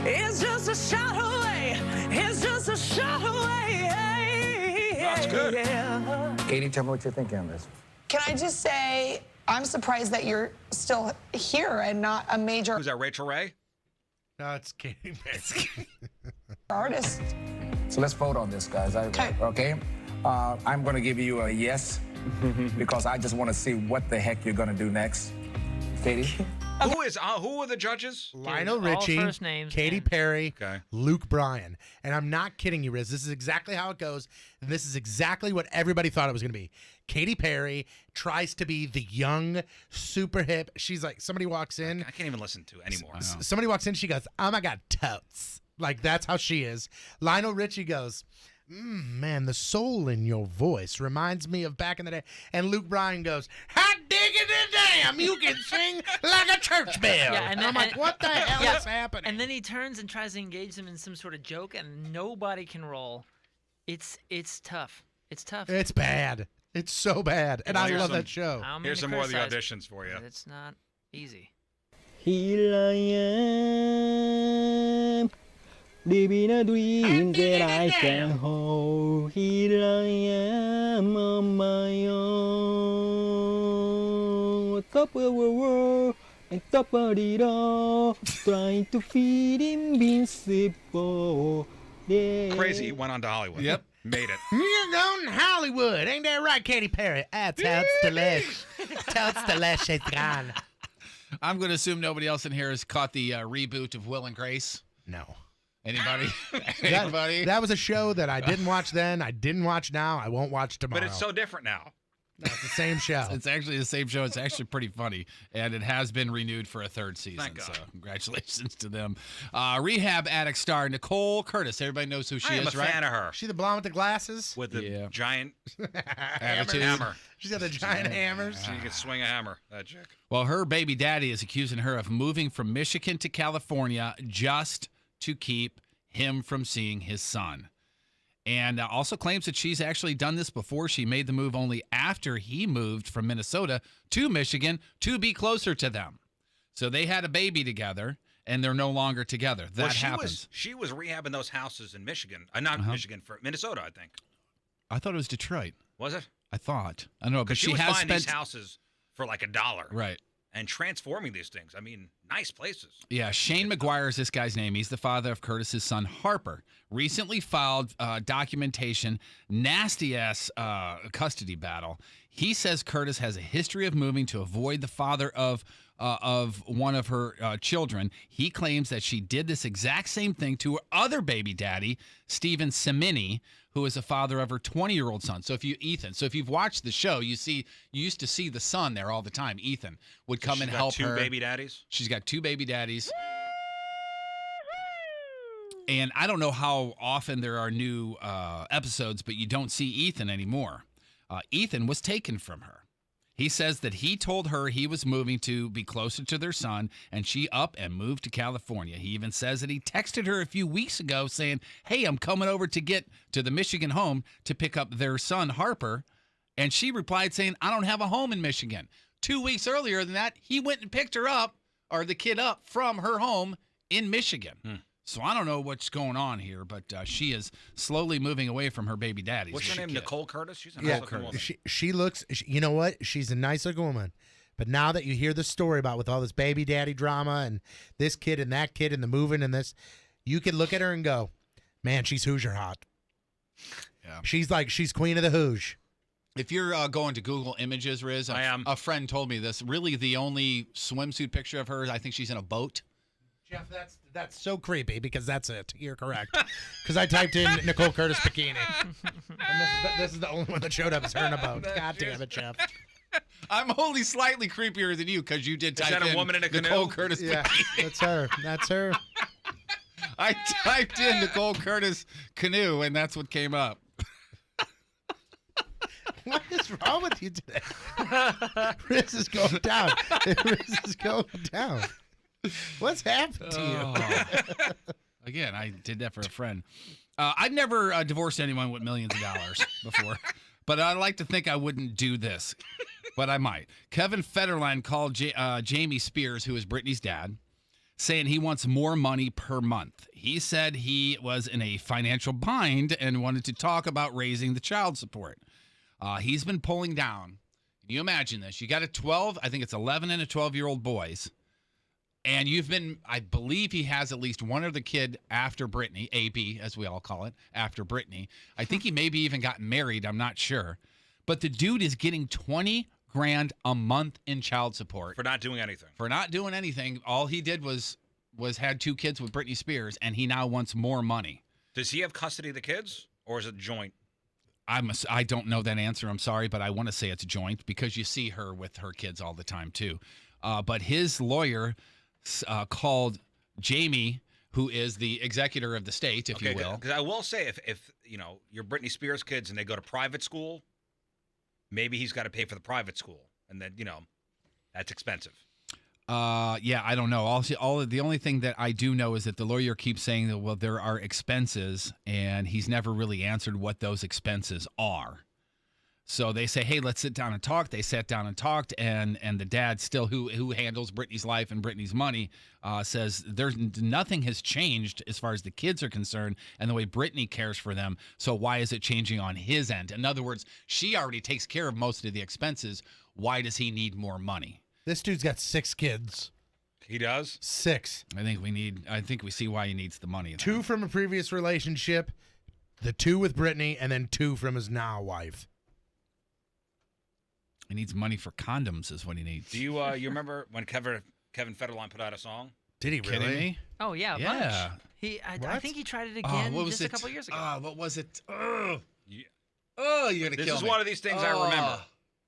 it's just a shot away. It's just a shot away. That's good. Yeah. Katie, tell me what you're thinking on this. Can I just say, I'm surprised that you're still here and not a major Who's that, Rachel Ray? No, it's Katy Perry. artist. So let's vote on this, guys. Okay? I'm going to give you a yes because I just want to see what the heck you're going to do next. Katie? Who are the judges? Lionel all Richie, first names Katy and- Perry, Okay. Luke Bryan. And I'm not kidding you, Riz. This is exactly how it goes. And this is exactly what everybody thought it was going to be. Katy Perry tries to be the young, super hip. She's like, somebody walks in. I can't even listen to anymore. Somebody walks in. She goes, oh my God, totes. Like, that's how she is. Lionel Richie goes, man, the soul in your voice reminds me of back in the day. And Luke Bryan goes, hot diggity damn, you can sing like a church bell. Yeah, and I'm like, what the hell is happening? And then he turns and tries to engage them in some sort of joke, and nobody can roll. It's tough. It's tough. It's bad. It's so bad. And Well, I here's love some- that show. I don't mean Here's to some more of the criticize, auditions for you. but it's not easy. Here I am, living a dream that I can hold. Here I am on my own, top of the world, and top of it all, trying to feel invincible. Yeah. Crazy, he went on to Hollywood. Yep. Made it. You're going to Hollywood. Ain't that right, Katy Perry? Totes delish. Totes delish is gone. I'm going to assume nobody else in here has caught the reboot of Will and Grace. No. Anybody? That, Anybody? that was a show that I didn't watch then. I didn't watch now. I won't watch tomorrow. But it's so different now. No, it's the same show. It's actually the same show. It's actually pretty funny, and it has been renewed for a third season. Thank God. So congratulations to them. Rehab addict star Nicole Curtis. Everybody knows who she I am is, a right? fan of her. She the blonde with the glasses? With the giant Attitude. hammer. She's got the giant hammers. She can swing a hammer, that chick. Well, her baby daddy is accusing her of moving from Michigan to California just to keep him from seeing his son. And also claims that she's actually done this before. She made the move only after he moved from Minnesota to Michigan to be closer to them. So they had a baby together, and they're no longer together. That happens. She was rehabbing those houses in Michigan. Not Michigan, for Minnesota, I think. I thought it was Detroit. Was it? I thought. I don't know, but Because she was has buying spent... these houses for like $1. Right. And transforming these things. I mean, nice places. Yeah, Shane McGuire is this guy's name. He's the father of Curtis's son, Harper. Recently filed documentation, nasty-ass custody battle. He says Curtis has a history of moving to avoid the father of one of her children. He claims that she did this exact same thing to her other baby daddy, Stephen Semini, who is the father of her 20-year-old son. So if you've watched the show, you used to see the son there all the time. Ethan would come and help her. She's got two baby daddies? She's got 2 baby daddies. And I don't know how often there are new episodes, but you don't see Ethan anymore. Ethan was taken from her. He says that he told her he was moving to be closer to their son, and she up and moved to California. He even says that he texted her a few weeks ago saying, hey, I'm coming over to get to the Michigan home to pick up their son, Harper. And she replied saying, I don't have a home in Michigan. 2 weeks earlier than that, he went and picked her up, or the kid up, from her home in Michigan. So I don't know what's going on here, but she is slowly moving away from her baby daddy. What's her name? Nicole Curtis? She's a Yeah, nice looking woman. she looks, you know what? She's a nice looking woman. But now that you hear the story about with all this baby daddy drama and this kid and that kid and the moving and this, you can look at her and go, man, she's Hoosier hot. Yeah. She's queen of the Hooj. If you're going to Google Images, Riz, I am. A friend told me this. Really, the only swimsuit picture of hers, I think she's in a boat. Jeff, that's so creepy because that's it. You're correct. Because I typed in Nicole Curtis bikini. And this is the only one that showed up as her in a boat. God damn it, Jeff. I'm only slightly creepier than you because you did type that a in woman in a canoe? Nicole Curtis Yeah, bikini. that's her. That's her. I typed in Nicole Curtis canoe, and that's what came up. What is wrong with you today? Riz is going down. Riz is going down. What's happened to you? Again, I did that for a friend. I've never divorced anyone with millions of dollars before, but I like to think I wouldn't do this, but I might. Kevin Federline called Jamie Spears, who is Brittany's dad, saying he wants more money per month. He said he was in a financial bind and wanted to talk about raising the child support. He's been pulling down. Can you imagine this? You got a 12, I think it's 11 and a 12-year-old boys. And I believe he has at least one other kid after Brittany, AB, as we all call it, after Brittany. I think he maybe even got married. I'm not sure. But the dude is getting $20,000 a month in child support. For not doing anything. For not doing anything. All he did was had 2 kids with Britney Spears, and he now wants more money. Does he have custody of the kids, or is it joint? I don't know that answer. I'm sorry, but I want to say it's joint because you see her with her kids all the time, too. But his lawyer called Jamie, who is the executor of the state, if you will. Because I will say, if you're Britney Spears kids and they go to private school, maybe he's got to pay for the private school, and then that's expensive. Yeah, I don't know. The only thing that I do know is that the lawyer keeps saying that, well, there are expenses, and he's never really answered what those expenses are. So they say, hey, let's sit down and talk. They sat down and talked, and the dad still, who handles Brittany's life and Brittany's money, says nothing has changed as far as the kids are concerned and the way Brittany cares for them. So why is it changing on his end? In other words, she already takes care of most of the expenses. Why does he need more money? This dude's got 6 kids. He does? 6. I think we see why he needs the money. 2 from a previous relationship, the 2 with Brittany, and then 2 from his now wife. He needs money for condoms is what he needs. Do you remember when Kevin Federline put out a song? Did he really? Kidding me? Oh yeah, a Yeah. bunch. I think he tried it again just a couple years ago. What was it? Oh, you're gonna This kill is me. one of these things I remember.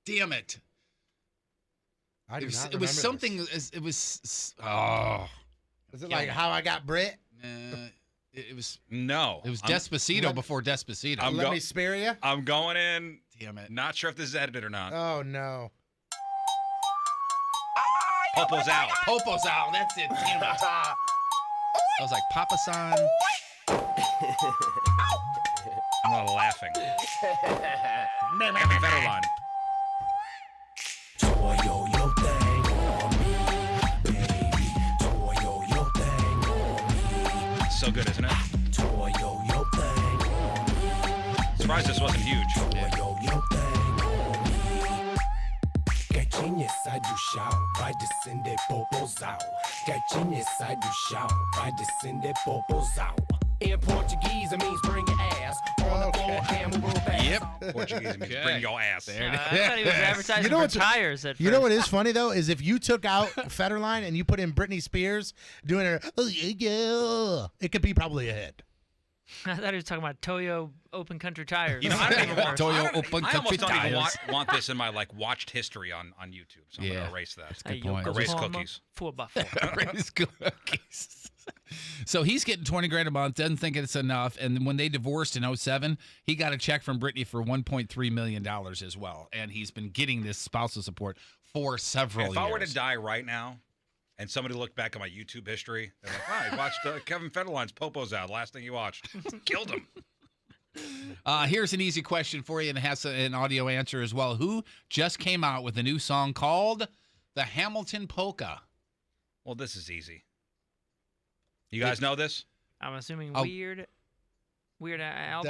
Damn it. I do not It remember was something. this. It was. Oh. Is it like How I Got Brit? It was. No. It was Despacito before Despacito. Let me spare you. I'm going in. Damn it. Not sure if this is edited or not. Oh no. Popo's out. Popo's out. That's it. Damn it. I was like, Papa San. I'm not laughing. Kevin Federline. So good, isn't it? Surprised this wasn't huge. In Portuguese, it means bring your ass on the floor and move back. Yep. Portuguese means bring your ass. I thought he was advertising for tires at first. You know what is funny though is if you took out Federline and you put in Britney Spears doing her, oh, yeah, it could be probably a hit. I thought he was talking about Toyo Open Country Tires. You know, I don't even want Toyo I Open almost don't even Tires. want this in my watched history on YouTube. So I'm gonna erase that. Good point. Erase cookies. 4x4. Erase cookies. So he's getting 20 grand a month, doesn't think it's enough. And when they divorced in 2007, he got a check from Britney for $1.3 million as well. And he's been getting this spousal support for several years. If I were to die right now and somebody looked back at my YouTube history, they're like, wow, he watched Kevin Federline's Popo's Out, last thing he watched. Killed him. Here's an easy question for you, and it has an audio answer as well. Who just came out with a new song called The Hamilton Polka? Well, this is easy. You guys know this? I'm assuming Weird Al.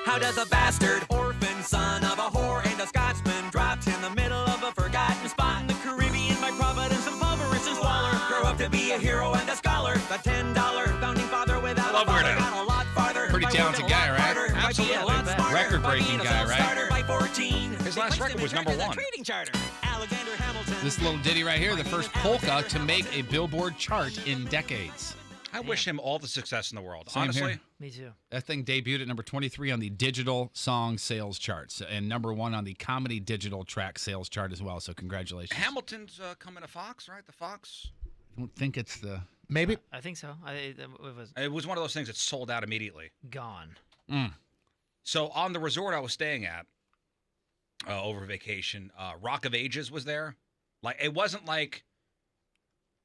How does a bastard orphan son of a whore and a Scotsman dropped in the middle of a forgotten spot in the Caribbean by Providence and Pulveris and Squalor grow up to be a hero and a scholar? The $10 founding father without a father got a lot farther. Pretty talented guy, right? Absolutely. Record-breaking guy, right? By 14. His last record was number one. Trading charter. Alexander Hamilton. This little ditty right here, the first polka to make a Billboard chart in decades. I wish him all the success in the world. Same Honestly. here. Me too. That thing debuted at number 23 on the digital song sales charts and number 1 on the comedy digital track sales chart as well. So congratulations. Hamilton's coming to Fox, right? The Fox. I don't think it's the... Maybe. I think so. It was one of those things that sold out immediately. Gone. So on the resort I was staying at over vacation, Rock of Ages was there. Like it wasn't like,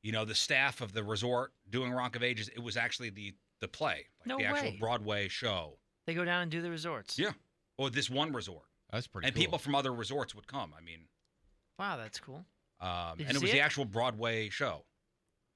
you know, the staff of the resort doing Rock of Ages. It was actually the play, like the actual Broadway show. They go down and do the resorts. Yeah, or this one resort. That's pretty. And cool. people from other resorts would come. I mean, wow, that's cool. And it was the actual Broadway show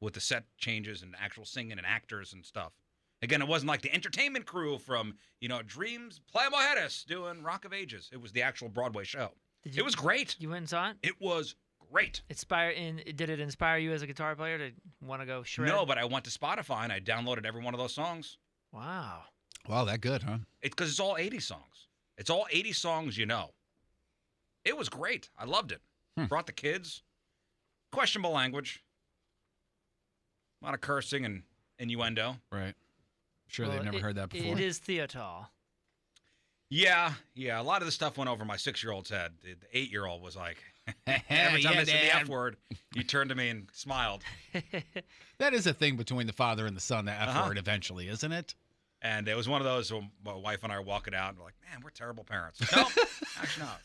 with the set changes and actual singing and actors and stuff. Again, it wasn't like the entertainment crew from, you know, Dreams Playa Mujeres doing Rock of Ages. It was the actual Broadway show. It was great. You went and saw it? It was great. Did it inspire you as a guitar player to want to go shred? No, but I went to Spotify and I downloaded every one of those songs. Wow. Wow, that good, huh? Because it's all 80 songs. It's all 80 songs you know. It was great. I loved it. Brought the kids. Questionable language. A lot of cursing and innuendo. Right. Sure, they've never heard that before. It is theatal. Yeah. A lot of the stuff went over my 6-year-old's head. The 8-year-old was like, every time I said the F word, he turned to me and smiled. That is a thing between the father and the son, the F word eventually, isn't it? And it was one of those when my wife and I were walking out and we're like, man, we're terrible parents. No, actually not.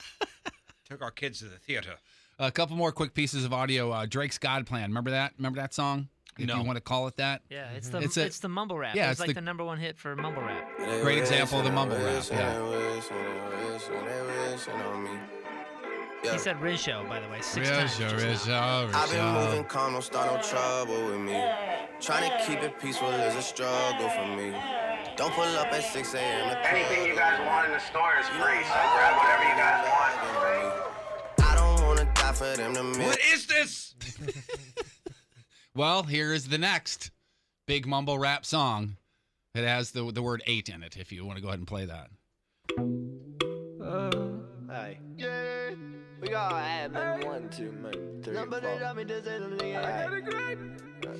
Took our kids to the theater. A couple more quick pieces of audio. Drake's God Plan. Remember that? Remember that song? If you want to call it that. Yeah, it's the mumble rap. Yeah, it's like the number 1 hit for mumble rap. Great example of the mumble rap. Yeah. He said Riz Show, by the way, 6 times. Rizzo. I've been moving calm, don't start no trouble with me. Trying to keep it peaceful is a struggle for me. Don't pull up at 6 a.m. Anything you guys want in the store is free, so grab whatever you guys want. I don't want to die for them to miss. What is this? Well, here is the next big mumble rap song. It has the word 8 in it, if you want to go ahead and play that. Hey. We gotta add 1, 2, 3, 4.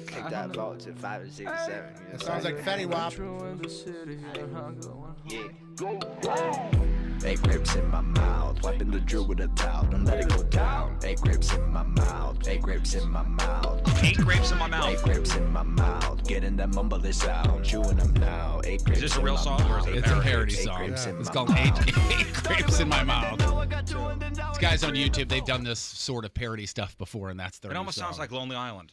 Kick that vault to 5 and 6 and 7. It sounds like Fetty Wap. Yeah. Eight grapes in my mouth, wiping the drill with a towel. Don't let it go down. Eight grapes in my mouth, 8 grapes in my mouth. 8 grapes in my mouth. 8 grapes in my mouth, getting that mumbly sound. Chewing them now. 8 grapes. Is this a real song or is it It's a parody song. It's called eight Grapes in My Mouth. These guys on YouTube, they've done this sort of parody stuff before, and that's their It new almost sounds song. like Lonely Island.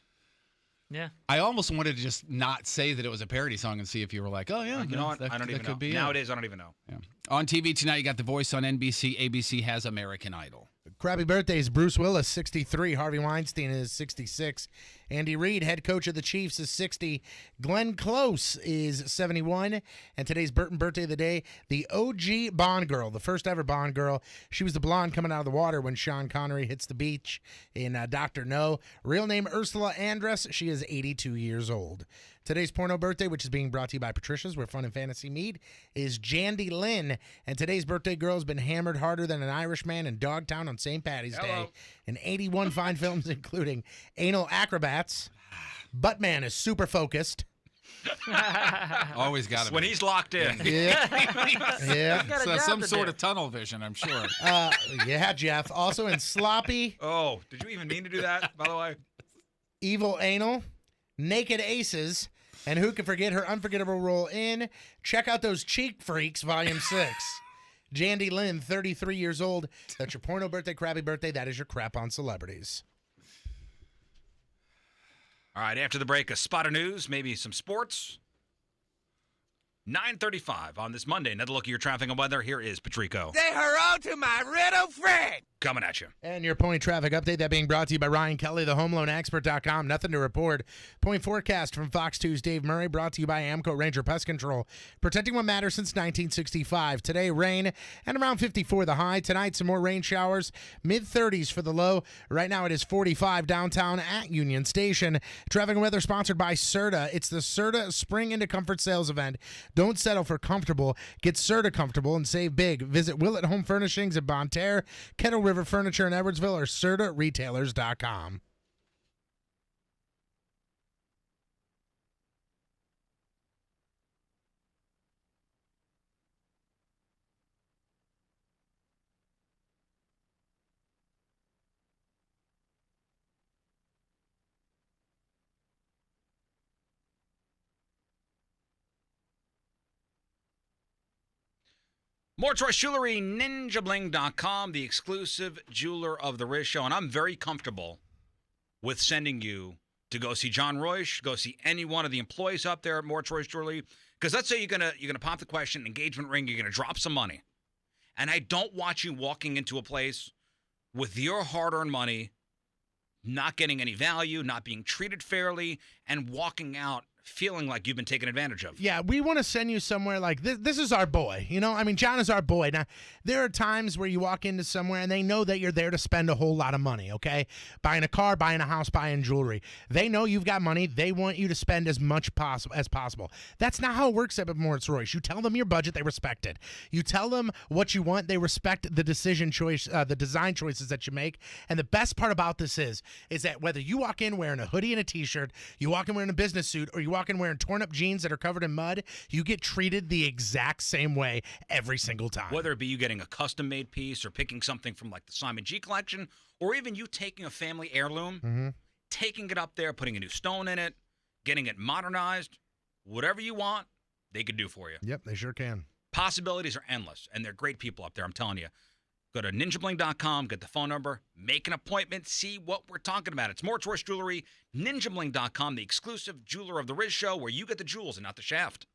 Yeah. I almost wanted to just not say that it was a parody song and see if you were like, oh, yeah. You know what? I don't even know. Be Nowadays, I don't even know. Yeah. On TV tonight, you got The Voice on NBC. ABC has American Idol. Crappy birthdays. Bruce Willis, 63. Harvey Weinstein is 66. Andy Reid, head coach of the Chiefs, is 60. Glenn Close is 71. And today's Burton birthday of the day, the OG Bond girl, the first ever Bond girl. She was the blonde coming out of the water when Sean Connery hits the beach in Dr. No. Real name Ursula Andress. She is 82 years old. Today's porno birthday, which is being brought to you by Patricia's, where fun and fantasy meet, is Jandy Lynn. And today's birthday girl has been hammered harder than an Irishman in Dogtown on St. Patty's Day. In 81 fine films, including Anal Acrobats. Buttman is super focused. Always got to When he's locked in. Yeah. So some sort of tunnel vision, I'm sure. Yeah, Jeff. Also in Sloppy. Oh, did you even mean to do that, by the way? Evil Anal. Naked Aces, and who can forget her unforgettable role in Check Out Those Cheek Freaks, Volume 6. Jandy Lynn, 33 years old. That's your porno birthday, crappy birthday. That is your crap on celebrities. All right, after the break, a spot of news, maybe some sports. 9:35 on this Monday. Another look at your traffic and weather. Here is Patrico. Say hello to my riddle friend. Coming at you. And your point traffic update, that being brought to you by Ryan Kelly, thehomeloanexpert.com. Nothing to report. Point forecast from Fox 2's Dave Murray, brought to you by Amco Ranger Pest Control. Protecting what matters since 1965. Today, rain and around 54 the high. Tonight, some more rain showers. Mid-30s for the low. Right now, it is 45 downtown at Union Station. Traffic and weather sponsored by Serta. It's the Serta Spring into Comfort sales event. Don't settle for comfortable. Get Serta comfortable and save big. Visit Willett Home Furnishings in Bonne Terre, Kettle River Furniture in Edwardsville, or CertaRetailers.com. More Choice Jewelry, ninjabling.com, the exclusive jeweler of the Riz Show. And I'm very comfortable with sending you to go see John Royce, go see any one of the employees up there at More Choice Jewelry. Because let's say you're gonna pop the question, engagement ring, you're going to drop some money. And I don't want you walking into a place with your hard-earned money, not getting any value, not being treated fairly, and walking out feeling like you've been taken advantage of. Yeah, we want to send you somewhere like this. This is our boy. You know, I mean, John is our boy. Now, there are times where you walk into somewhere and they know that you're there to spend a whole lot of money, okay? Buying a car, buying a house, buying jewelry. They know you've got money. They want you to spend as much as possible. That's not how it works at Morris Royce. You tell them your budget, they respect it. You tell them what you want, they respect the decision choice, the design choices that you make. And the best part about this is that whether you walk in wearing a hoodie and a t-shirt, you walk in wearing a business suit, or you walk in wearing torn up jeans that are covered in mud, you get treated the exact same way every single time. Whether it be you getting a custom made piece or picking something from like the Simon G collection, or even you taking a family heirloom, taking it up there, putting a new stone in it, getting it modernized, whatever you want, they could do for you. Yep, they sure can. Possibilities are endless, and they're great people up there, I'm telling you. Go to ninjabling.com, get the phone number, make an appointment, see what we're talking about. It's More Choice Jewelry, ninjabling.com, the exclusive jeweler of the Riz Show, where you get the jewels and not the shaft.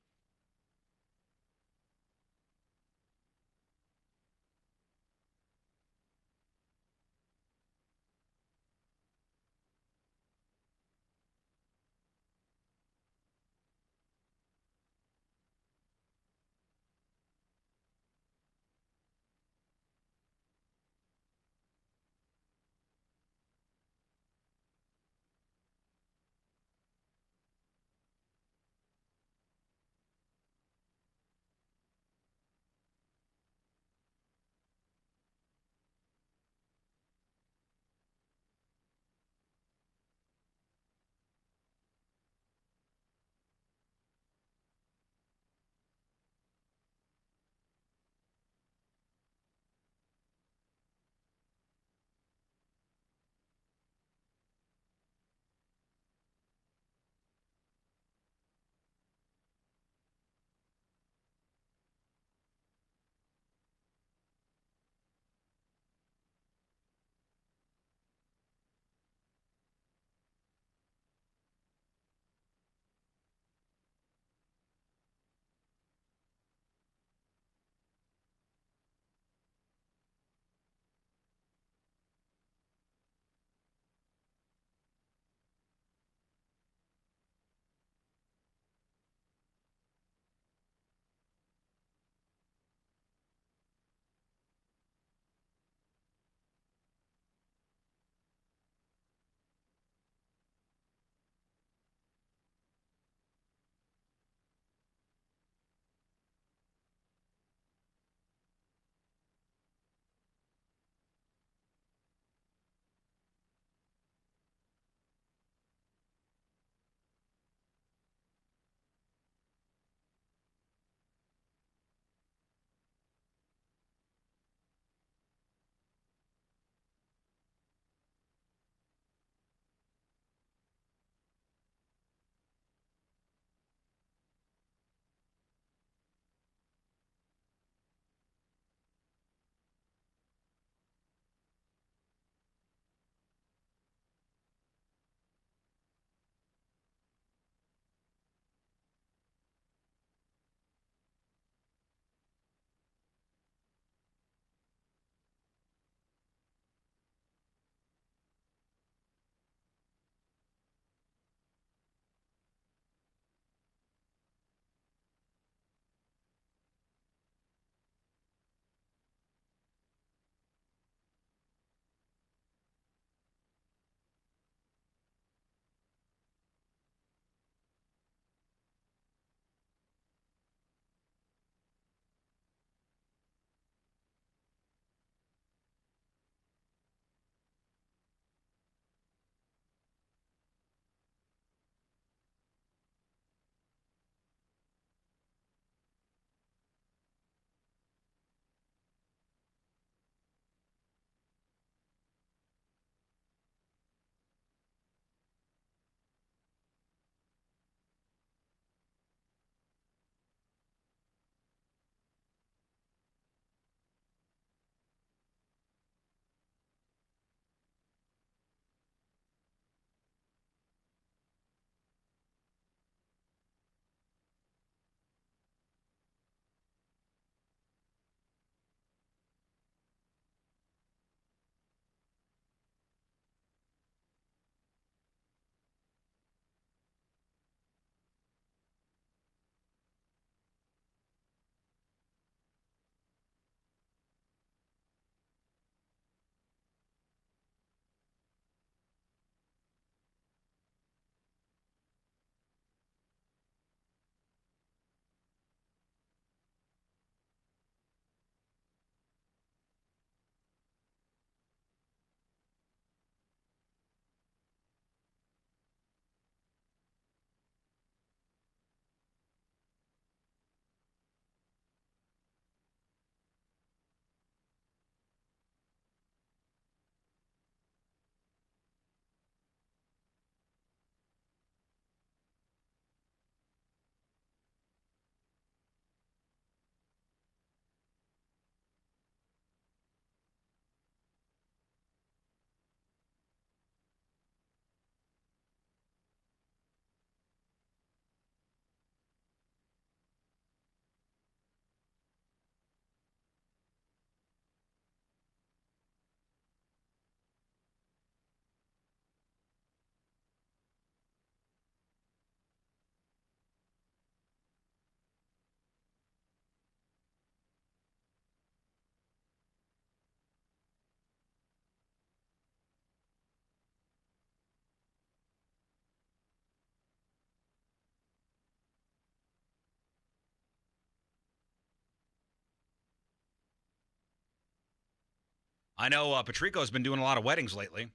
I know Patrico's been doing a lot of weddings lately.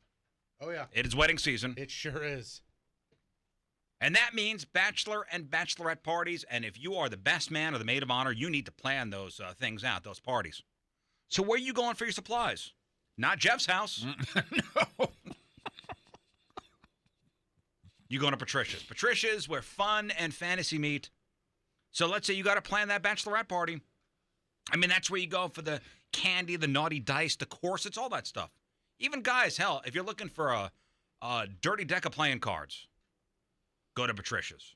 Oh, yeah. It is wedding season. It sure is. And that means bachelor and bachelorette parties. And if you are the best man or the maid of honor, you need to plan those things out, those parties. So where are you going for your supplies? Not Jeff's house. No. You going to Patricia's. Patricia's, where fun and fantasy meet. So let's say you got to plan that bachelorette party. I mean, that's where you go for the candy, the naughty dice, the corsets, all that stuff. Even guys, hell, if you're looking for a dirty deck of playing cards, go to Patricia's.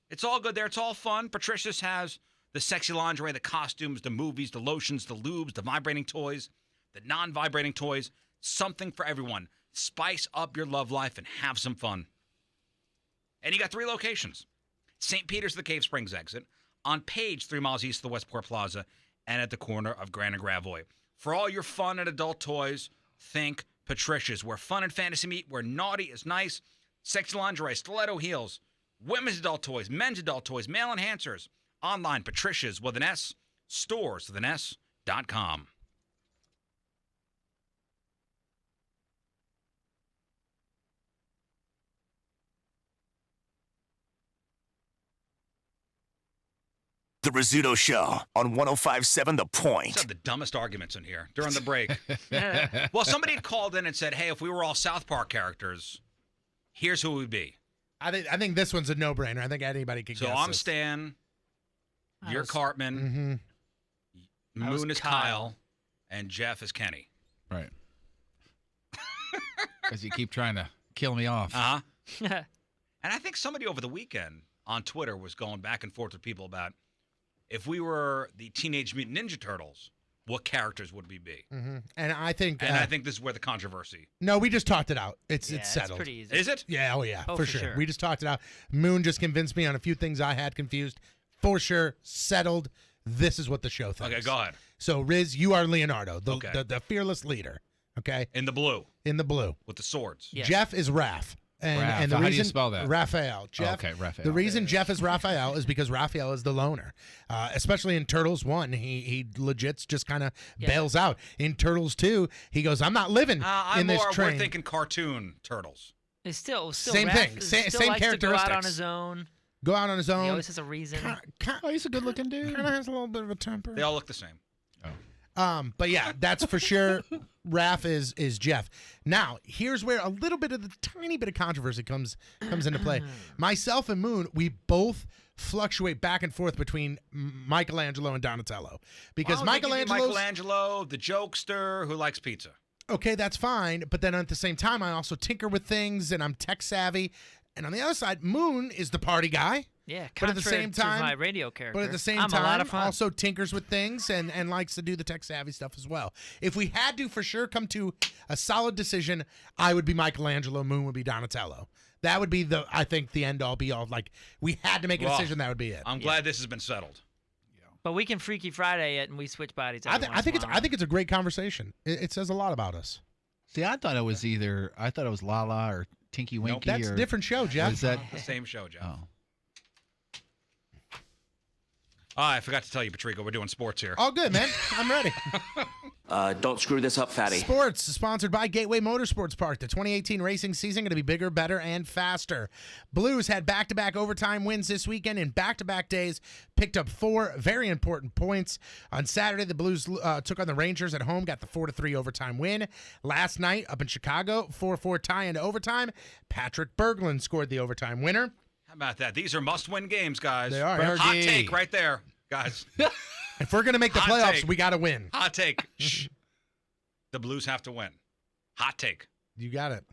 It's all good there. It's all fun. Patricia's has the sexy lingerie, the costumes, the movies, the lotions, the lubes, the vibrating toys, the non-vibrating toys. Something for everyone. Spice up your love life and have some fun. And you got 3 locations. St. Peter's, the Cave Springs exit, on Page, 3 miles east of the Westport Plaza, and at the corner of Grand and Gravois. For all your fun and adult toys, think Patricia's, where fun and fantasy meet, where naughty is nice, sexy lingerie, stiletto heels, women's adult toys, men's adult toys, male enhancers. Online, Patricia's with an S, stores with an S.com. The Rizzuto Show on 105.7 The Point. Let's have the dumbest arguments in here during the break. Well, somebody had called in and said, hey, if we were all South Park characters, here's who we'd be. I think this one's a no-brainer. I think anybody could guess So I'm this. Stan, you're Cartman, Moon is Kyle, and Jeff is Kenny. Right. Because you keep trying to kill me off. Uh-huh. And I think somebody over the weekend on Twitter was going back and forth with people about if we were the Teenage Mutant Ninja Turtles, what characters would we be? Mm-hmm. And I think this is where the controversy. No, we just talked it out. It's It's settled. pretty easy. Is it? Yeah, oh yeah, Oh, for for sure. sure. We just talked it out. Moon just convinced me on a few things I had confused. For sure, settled. This is what the show thinks. Okay, go ahead. So, Riz, you are Leonardo, Okay. the fearless leader. Okay, In the blue in the blue. with the swords. Yes. Jeff is Raph. And the How do reason you spell that? Raphael. Jeff, okay, Raphael. The reason Jeff is Raphael is because Raphael is the loner. Especially in Turtles 1, he legit just kind of bails out. In Turtles 2, he goes, I'm not living in this train. We're thinking cartoon turtles. It's still Same Raph thing. still Same likes to go out on characteristics. his own. Go out on his own. He always has a reason. Oh, he's a good-looking dude. Kind of has a little bit of a temper. They all look the same. But yeah, that's for sure. Raph is Jeff. Now, here's where a little bit of the tiny bit of controversy comes into play. Myself and Moon, we both fluctuate back and forth between Michelangelo and Donatello because Michelangelo, the jokester who likes pizza. Okay, that's fine, but then at the same time, I also tinker with things and I'm tech savvy. And on the other side, Moon is the party guy. Yeah, but at the same time, to my radio character. But at the same I'm time, a lot of fun. also tinkers with things and likes to do the tech savvy stuff as well. If we had to for sure come to a solid decision, I would be Michelangelo, Moon would be Donatello. That would be I think the end all be all. Like we had to make a decision, that would be it. I'm glad this has been settled. But we can Freaky Friday it and we switch bodies. I think it's a great conversation. It says a lot about us. See, I thought it was Lala or Tinky Winky. Nope, that's a different show, Jeff. Is that the same show, Jeff? Oh. I forgot to tell you, Patrico, we're doing sports here. All good, man. I'm ready. Don't screw this up, fatty. Sports sponsored by Gateway Motorsports Park. The 2018 racing season going to be bigger, better, and faster. Blues had back-to-back overtime wins this weekend in back-to-back days. Picked up 4 very important points. On Saturday, the Blues took on the Rangers at home, got the 4-3 overtime win. Last night, up in Chicago, 4-4 tie into overtime. Patrick Berglund scored the overtime winner. How about that? These are must-win games, guys. They are. Hot take right there, guys. If we're going to make the playoffs, take. we got to win. Hot take. Shh. The Blues have to win. Hot take. You got it.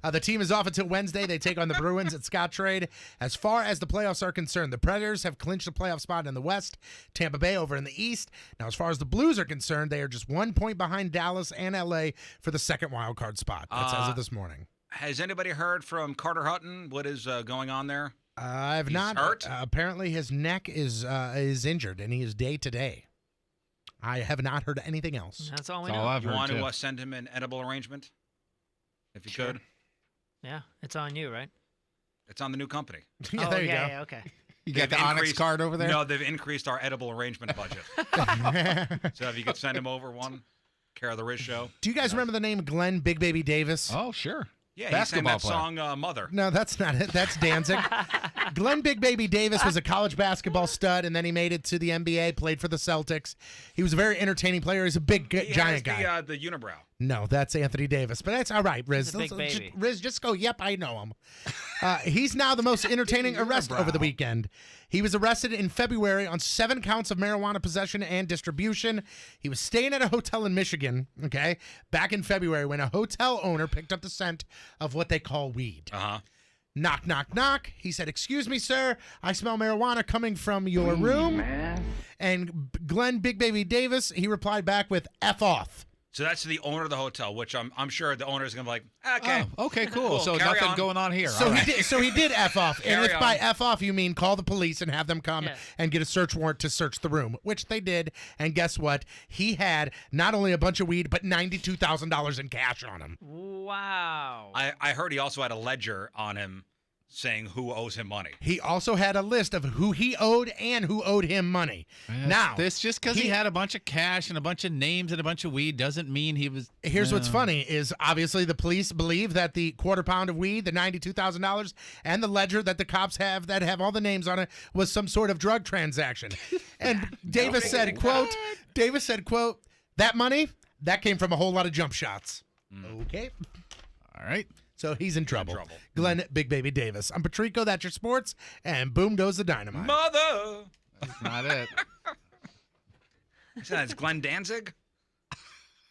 The team is off until Wednesday. They take on the Bruins at Scottrade. As far as the playoffs are concerned, the Predators have clinched the playoff spot in the West, Tampa Bay over in the East. Now, as far as the Blues are concerned, they are just 1 point behind Dallas and LA for the second wild card spot. That's as of this morning. Has anybody heard from Carter Hutton? What is going on there? I've He's not. hurt? Apparently, his neck is injured, and he is day to day. I have not heard anything else. That's all we That's know. all I've You heard, want too. to send him an edible arrangement? If you could. Yeah, it's on you, right? It's on the new company. Yeah, oh, there you yeah, go. yeah, okay. You got They've the Onyx increased- card over there? No, they've increased our edible arrangement budget. So if you could send him over one care of the Riz Show. Do you guys remember the name Glenn Big Baby Davis? Oh, sure. Yeah, Basketball he sang player. that song Mother. No, that's not it. That's Danzig. Glenn Big Baby Davis was a college basketball stud, and then he made it to the NBA, played for the Celtics. He was a very entertaining player. He's a big, giant guy. The unibrow. No, that's Anthony Davis, but that's all right, Riz. He's a big baby. Riz, just go, yep, I know him. He's now the most entertaining arrest over the weekend. He was arrested in February on 7 counts of marijuana possession and distribution. He was staying at a hotel in Michigan, okay, back in February when a hotel owner picked up the scent of what they call weed. Uh-huh. Knock, knock, knock. He said, "Excuse me, sir. I smell marijuana coming from your room." And Glenn Big Baby Davis, he replied back with F off. So that's the owner of the hotel, which I'm sure the owner is going to be like, okay. Oh, okay, cool. So carry nothing on. going on here. So All right. he did F off. And Carry if by on. F off you mean call the police and have them come and get a search warrant to search the room, which they did. And guess what? He had not only a bunch of weed, but $92,000 in cash on him. Wow. I heard he also had a ledger on him saying who owes him money. He also had a list of who he owed and who owed him money. Now, this just because he had a bunch of cash and a bunch of names and a bunch of weed doesn't mean he was. Here's what's funny is obviously the police believe that the quarter pound of weed, the $92,000, and the ledger that the cops have that have all the names on it was some sort of drug transaction. And Davis said, quote, "That money, that came from a whole lot of jump shots." Okay. All right. So he's in trouble. Glenn Big Baby Davis. I'm Patrico, that's your sports, and boom goes the dynamite. Mother! That's not it. It's Glenn Danzig?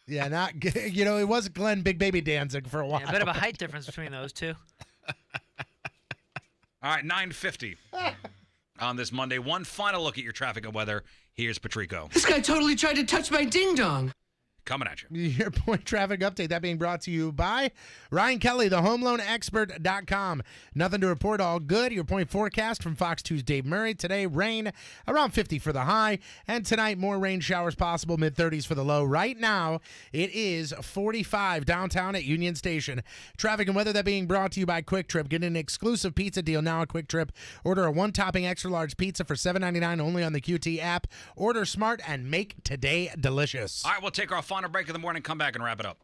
Yeah, it was Glenn Big Baby Danzig for a while. Yeah, a bit of a height difference between those two. All right, 9:50 on this Monday. One final look at your traffic and weather. Here's Patrico. This guy totally tried to touch my ding-dong. Coming at you. Your point traffic update, that being brought to you by Ryan Kelly, thehomeloanexpert.com. Nothing to report, all good. Your point forecast from Fox 2's Dave Murray. Today, rain around 50 for the high. And tonight, more rain showers possible, mid-30s for the low. Right now, it is 45 downtown at Union Station. Traffic and weather, that being brought to you by Quick Trip. Get an exclusive pizza deal now at Quick Trip. Order a one-topping extra-large pizza for $7.99 only on the QT app. Order smart and make today delicious. All right, we'll take our final break of the morning, come back and wrap it up.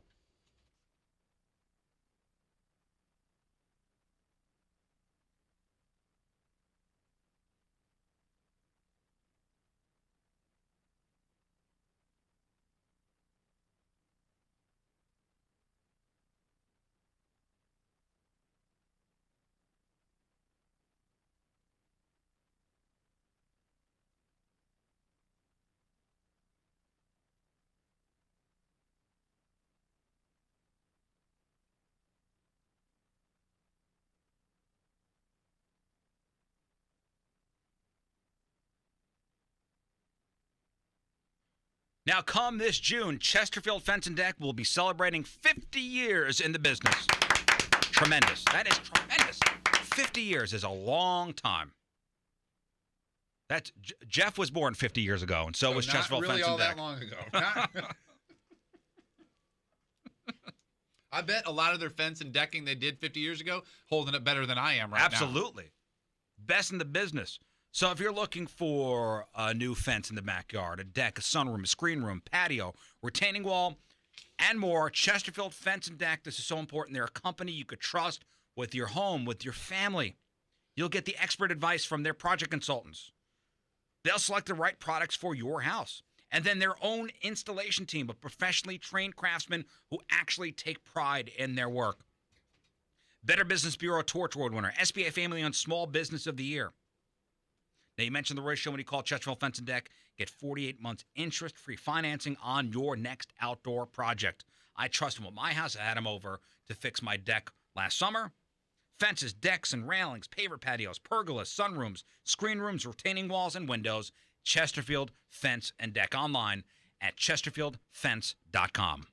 Now, come this June, Chesterfield Fence and Deck will be celebrating 50 years in the business. Tremendous. That is tremendous. 50 years is a long time. That's Jeff was born 50 years ago, and so was Chesterfield really Fence and Deck. Not really all that long ago. I bet a lot of their fence and decking they did 50 years ago holding it better than I am right now. Absolutely. Best in the business. So if you're looking for a new fence in the backyard, a deck, a sunroom, a screen room, patio, retaining wall, and more, Chesterfield Fence and Deck, this is so important. They're a company you could trust with your home, with your family. You'll get the expert advice from their project consultants. They'll select the right products for your house. And then their own installation team of professionally trained craftsmen who actually take pride in their work. Better Business Bureau Torch Award winner, SBA Family Owned Small Business of the Year. Now, you mentioned the Roy Show when you call Chesterfield Fence and Deck. Get 48 months interest-free financing on your next outdoor project. I trust them with my house. I had them over to fix my deck last summer. Fences, decks, and railings, paver patios, pergolas, sunrooms, screen rooms, retaining walls, and windows. Chesterfield Fence and Deck online at chesterfieldfence.com.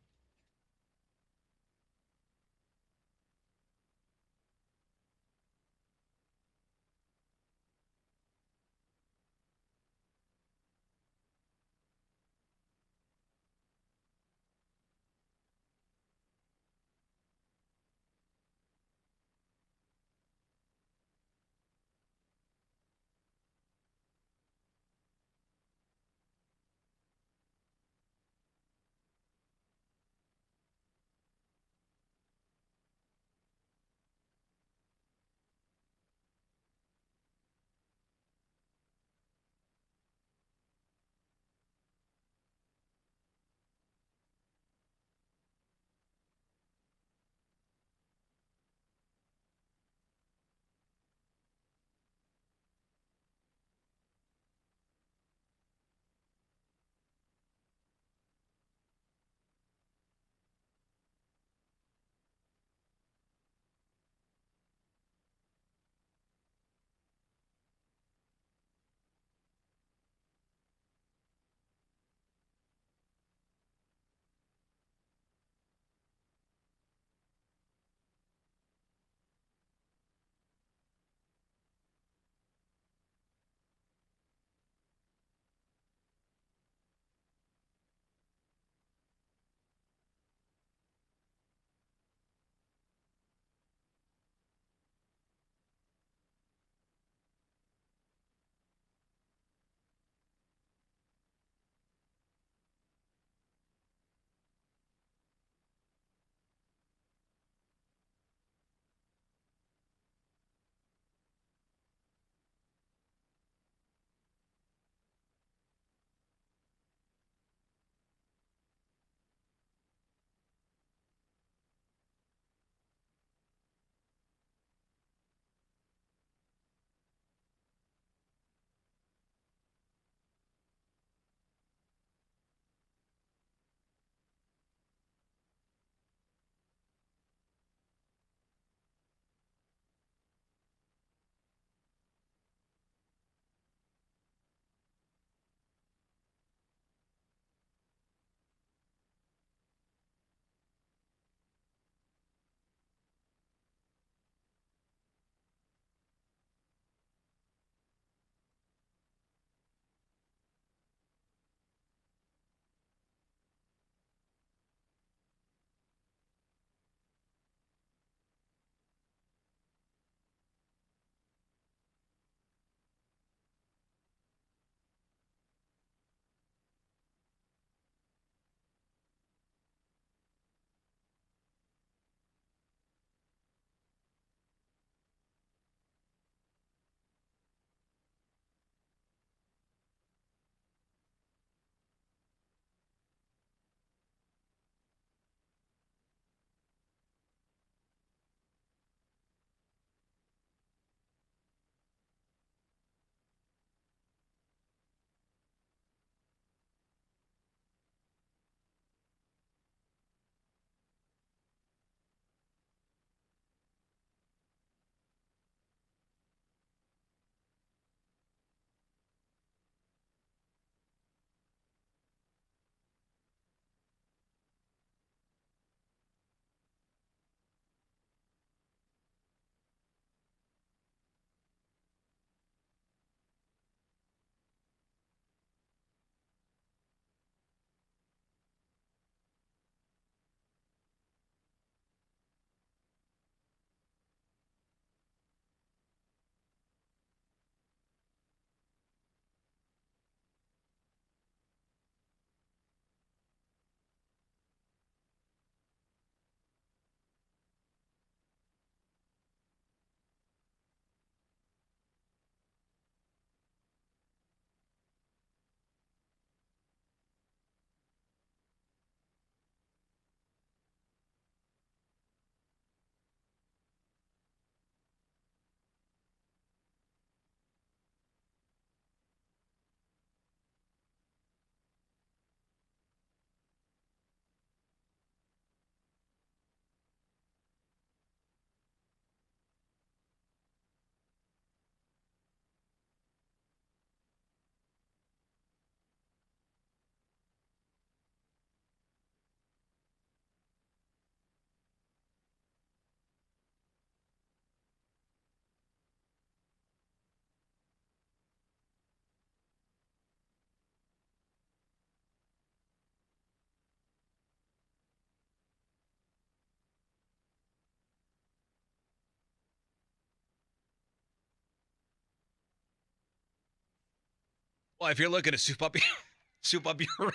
Well, if you're looking to soup up your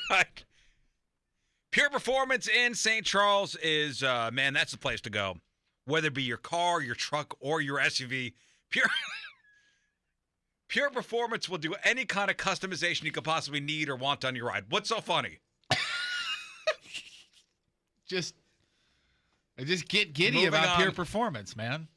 ride, Pure Performance in St. Charles is, man, that's the place to go. Whether it be your car, your truck, or your SUV, Pure Performance will do any kind of customization you could possibly need or want on your ride. What's so funny? I just get giddy about Pure Performance, man.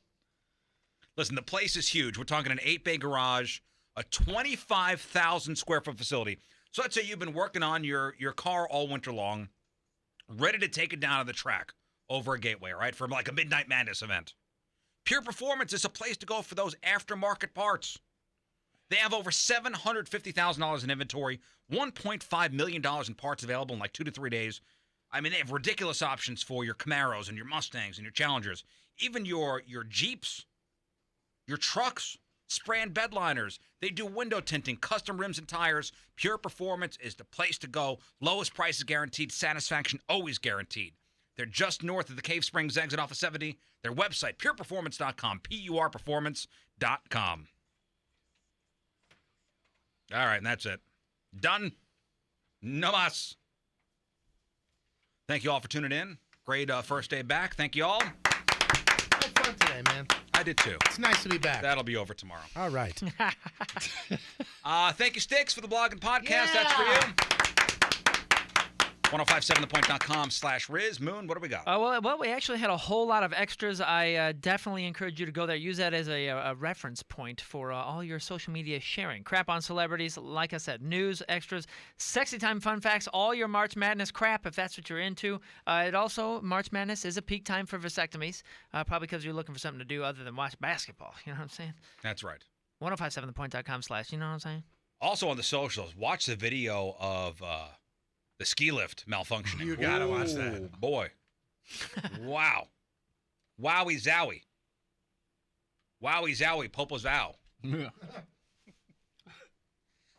Listen, the place is huge. We're talking an 8-bay garage, a 25,000 square foot facility. So let's say you've been working on your car all winter long, ready to take it down to the track over a gateway, right? For like a Midnight Madness event. Pure Performance is a place to go for those aftermarket parts. They have over $750,000 in inventory, $1.5 million in parts available in like 2 to 3 days. I mean, they have ridiculous options for your Camaros and your Mustangs and your Challengers, even your Jeeps, your trucks, spray and bed liners. They do window tinting, custom rims and tires. Pure Performance is the place to go. Lowest prices guaranteed, satisfaction always guaranteed. They're just north of the Cave Springs exit off of 70. Their website, pureperformance.com, PURperformance.com. All right, and that's it. Done. No mas. Thank you all for tuning in. Great first day back. Thank you all. I had fun today, man. I did too. It's nice to be back. That'll be over tomorrow. All right. Thank you, Sticks, for the blog and podcast. Yeah. That's for you. 1057thepoint.com/Riz. Moon, what do we got? Well, we actually had a whole lot of extras. I definitely encourage you to go there. Use that as a reference point for all your social media sharing. Crap on celebrities, like I said, news, extras, sexy time fun facts, all your March Madness crap, if that's what you're into. It also, March Madness is a peak time for vasectomies, probably because you're looking for something to do other than watch basketball. You know what I'm saying? That's right. 1057thepoint.com/ you know what I'm saying? Also on the socials, watch the video of the ski lift malfunctioning. You gotta watch that. Boy. Wow. Wowie zowie. Wowie zowie, popo zow.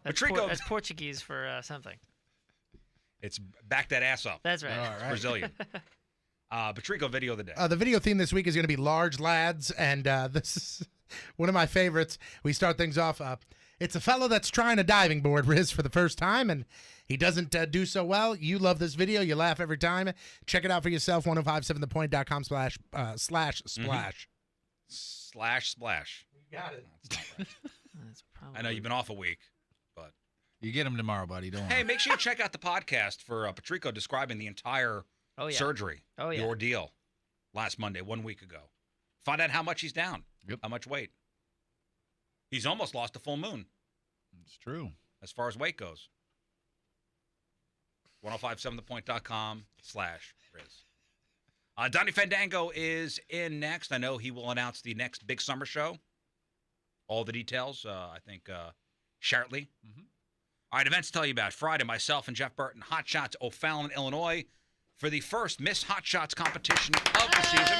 That's Portuguese for something. It's back that ass up. That's right. All right. Brazilian. Patrico video of the day. The video theme this week is going to be large lads, and this is one of my favorites. We start things off. It's a fellow that's trying a diving board, Riz, for the first time, and he doesn't do so well. You love this video. You laugh every time. Check it out for yourself, 1057thepoint.com/splash. /splash. You got it. That's not right. I know you've been off a week, but you get him tomorrow, buddy. Don't worry. Hey, make sure you check out the podcast for Patrico describing the entire surgery, the ordeal, last Monday, 1 week ago. Find out how much he's down, how much weight. He's almost lost a full moon. It's true. As far as weight goes. 1057thepoint.com/Riz. Donnie Fandango is in next. I know he will announce the next big summer show. All the details, I think, shortly. Mm-hmm. All right, events to tell you about. Friday, myself and Jeff Burton, Hot Shots, O'Fallon, Illinois, for the first Miss Hot Shots competition of the season.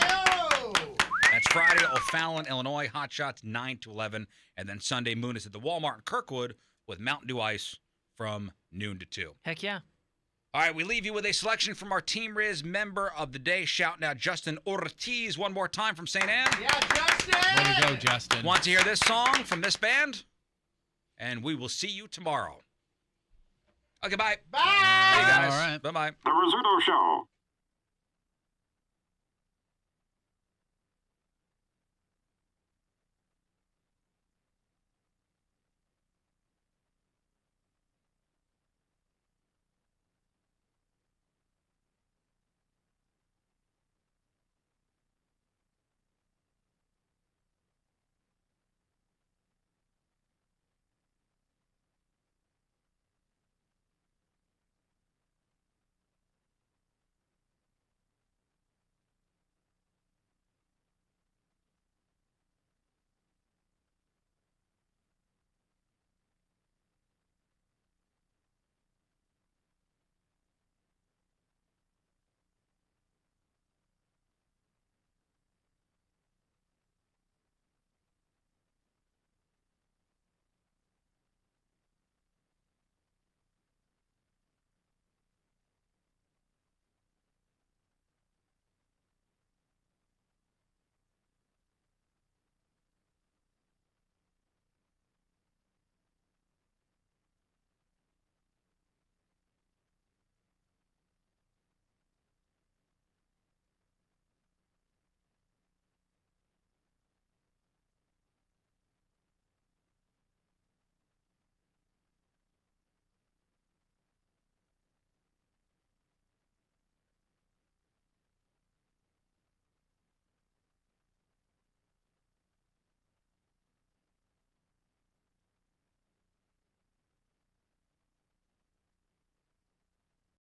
That's Friday, O'Fallon, Illinois, Hot Shots 9 to 11. And then Sunday, Moon is at the Walmart in Kirkwood with Mountain Dew Ice from noon to 2. Heck yeah. All right, we leave you with a selection from our Team Riz member of the day, shouting out Justin Ortiz one more time from St. Anne. Yeah, Justin! Way to go, Justin. Want to hear this song from this band? And we will see you tomorrow. Okay, bye. Bye! Hey, guys. All right. Bye-bye. The Rizzuto Show.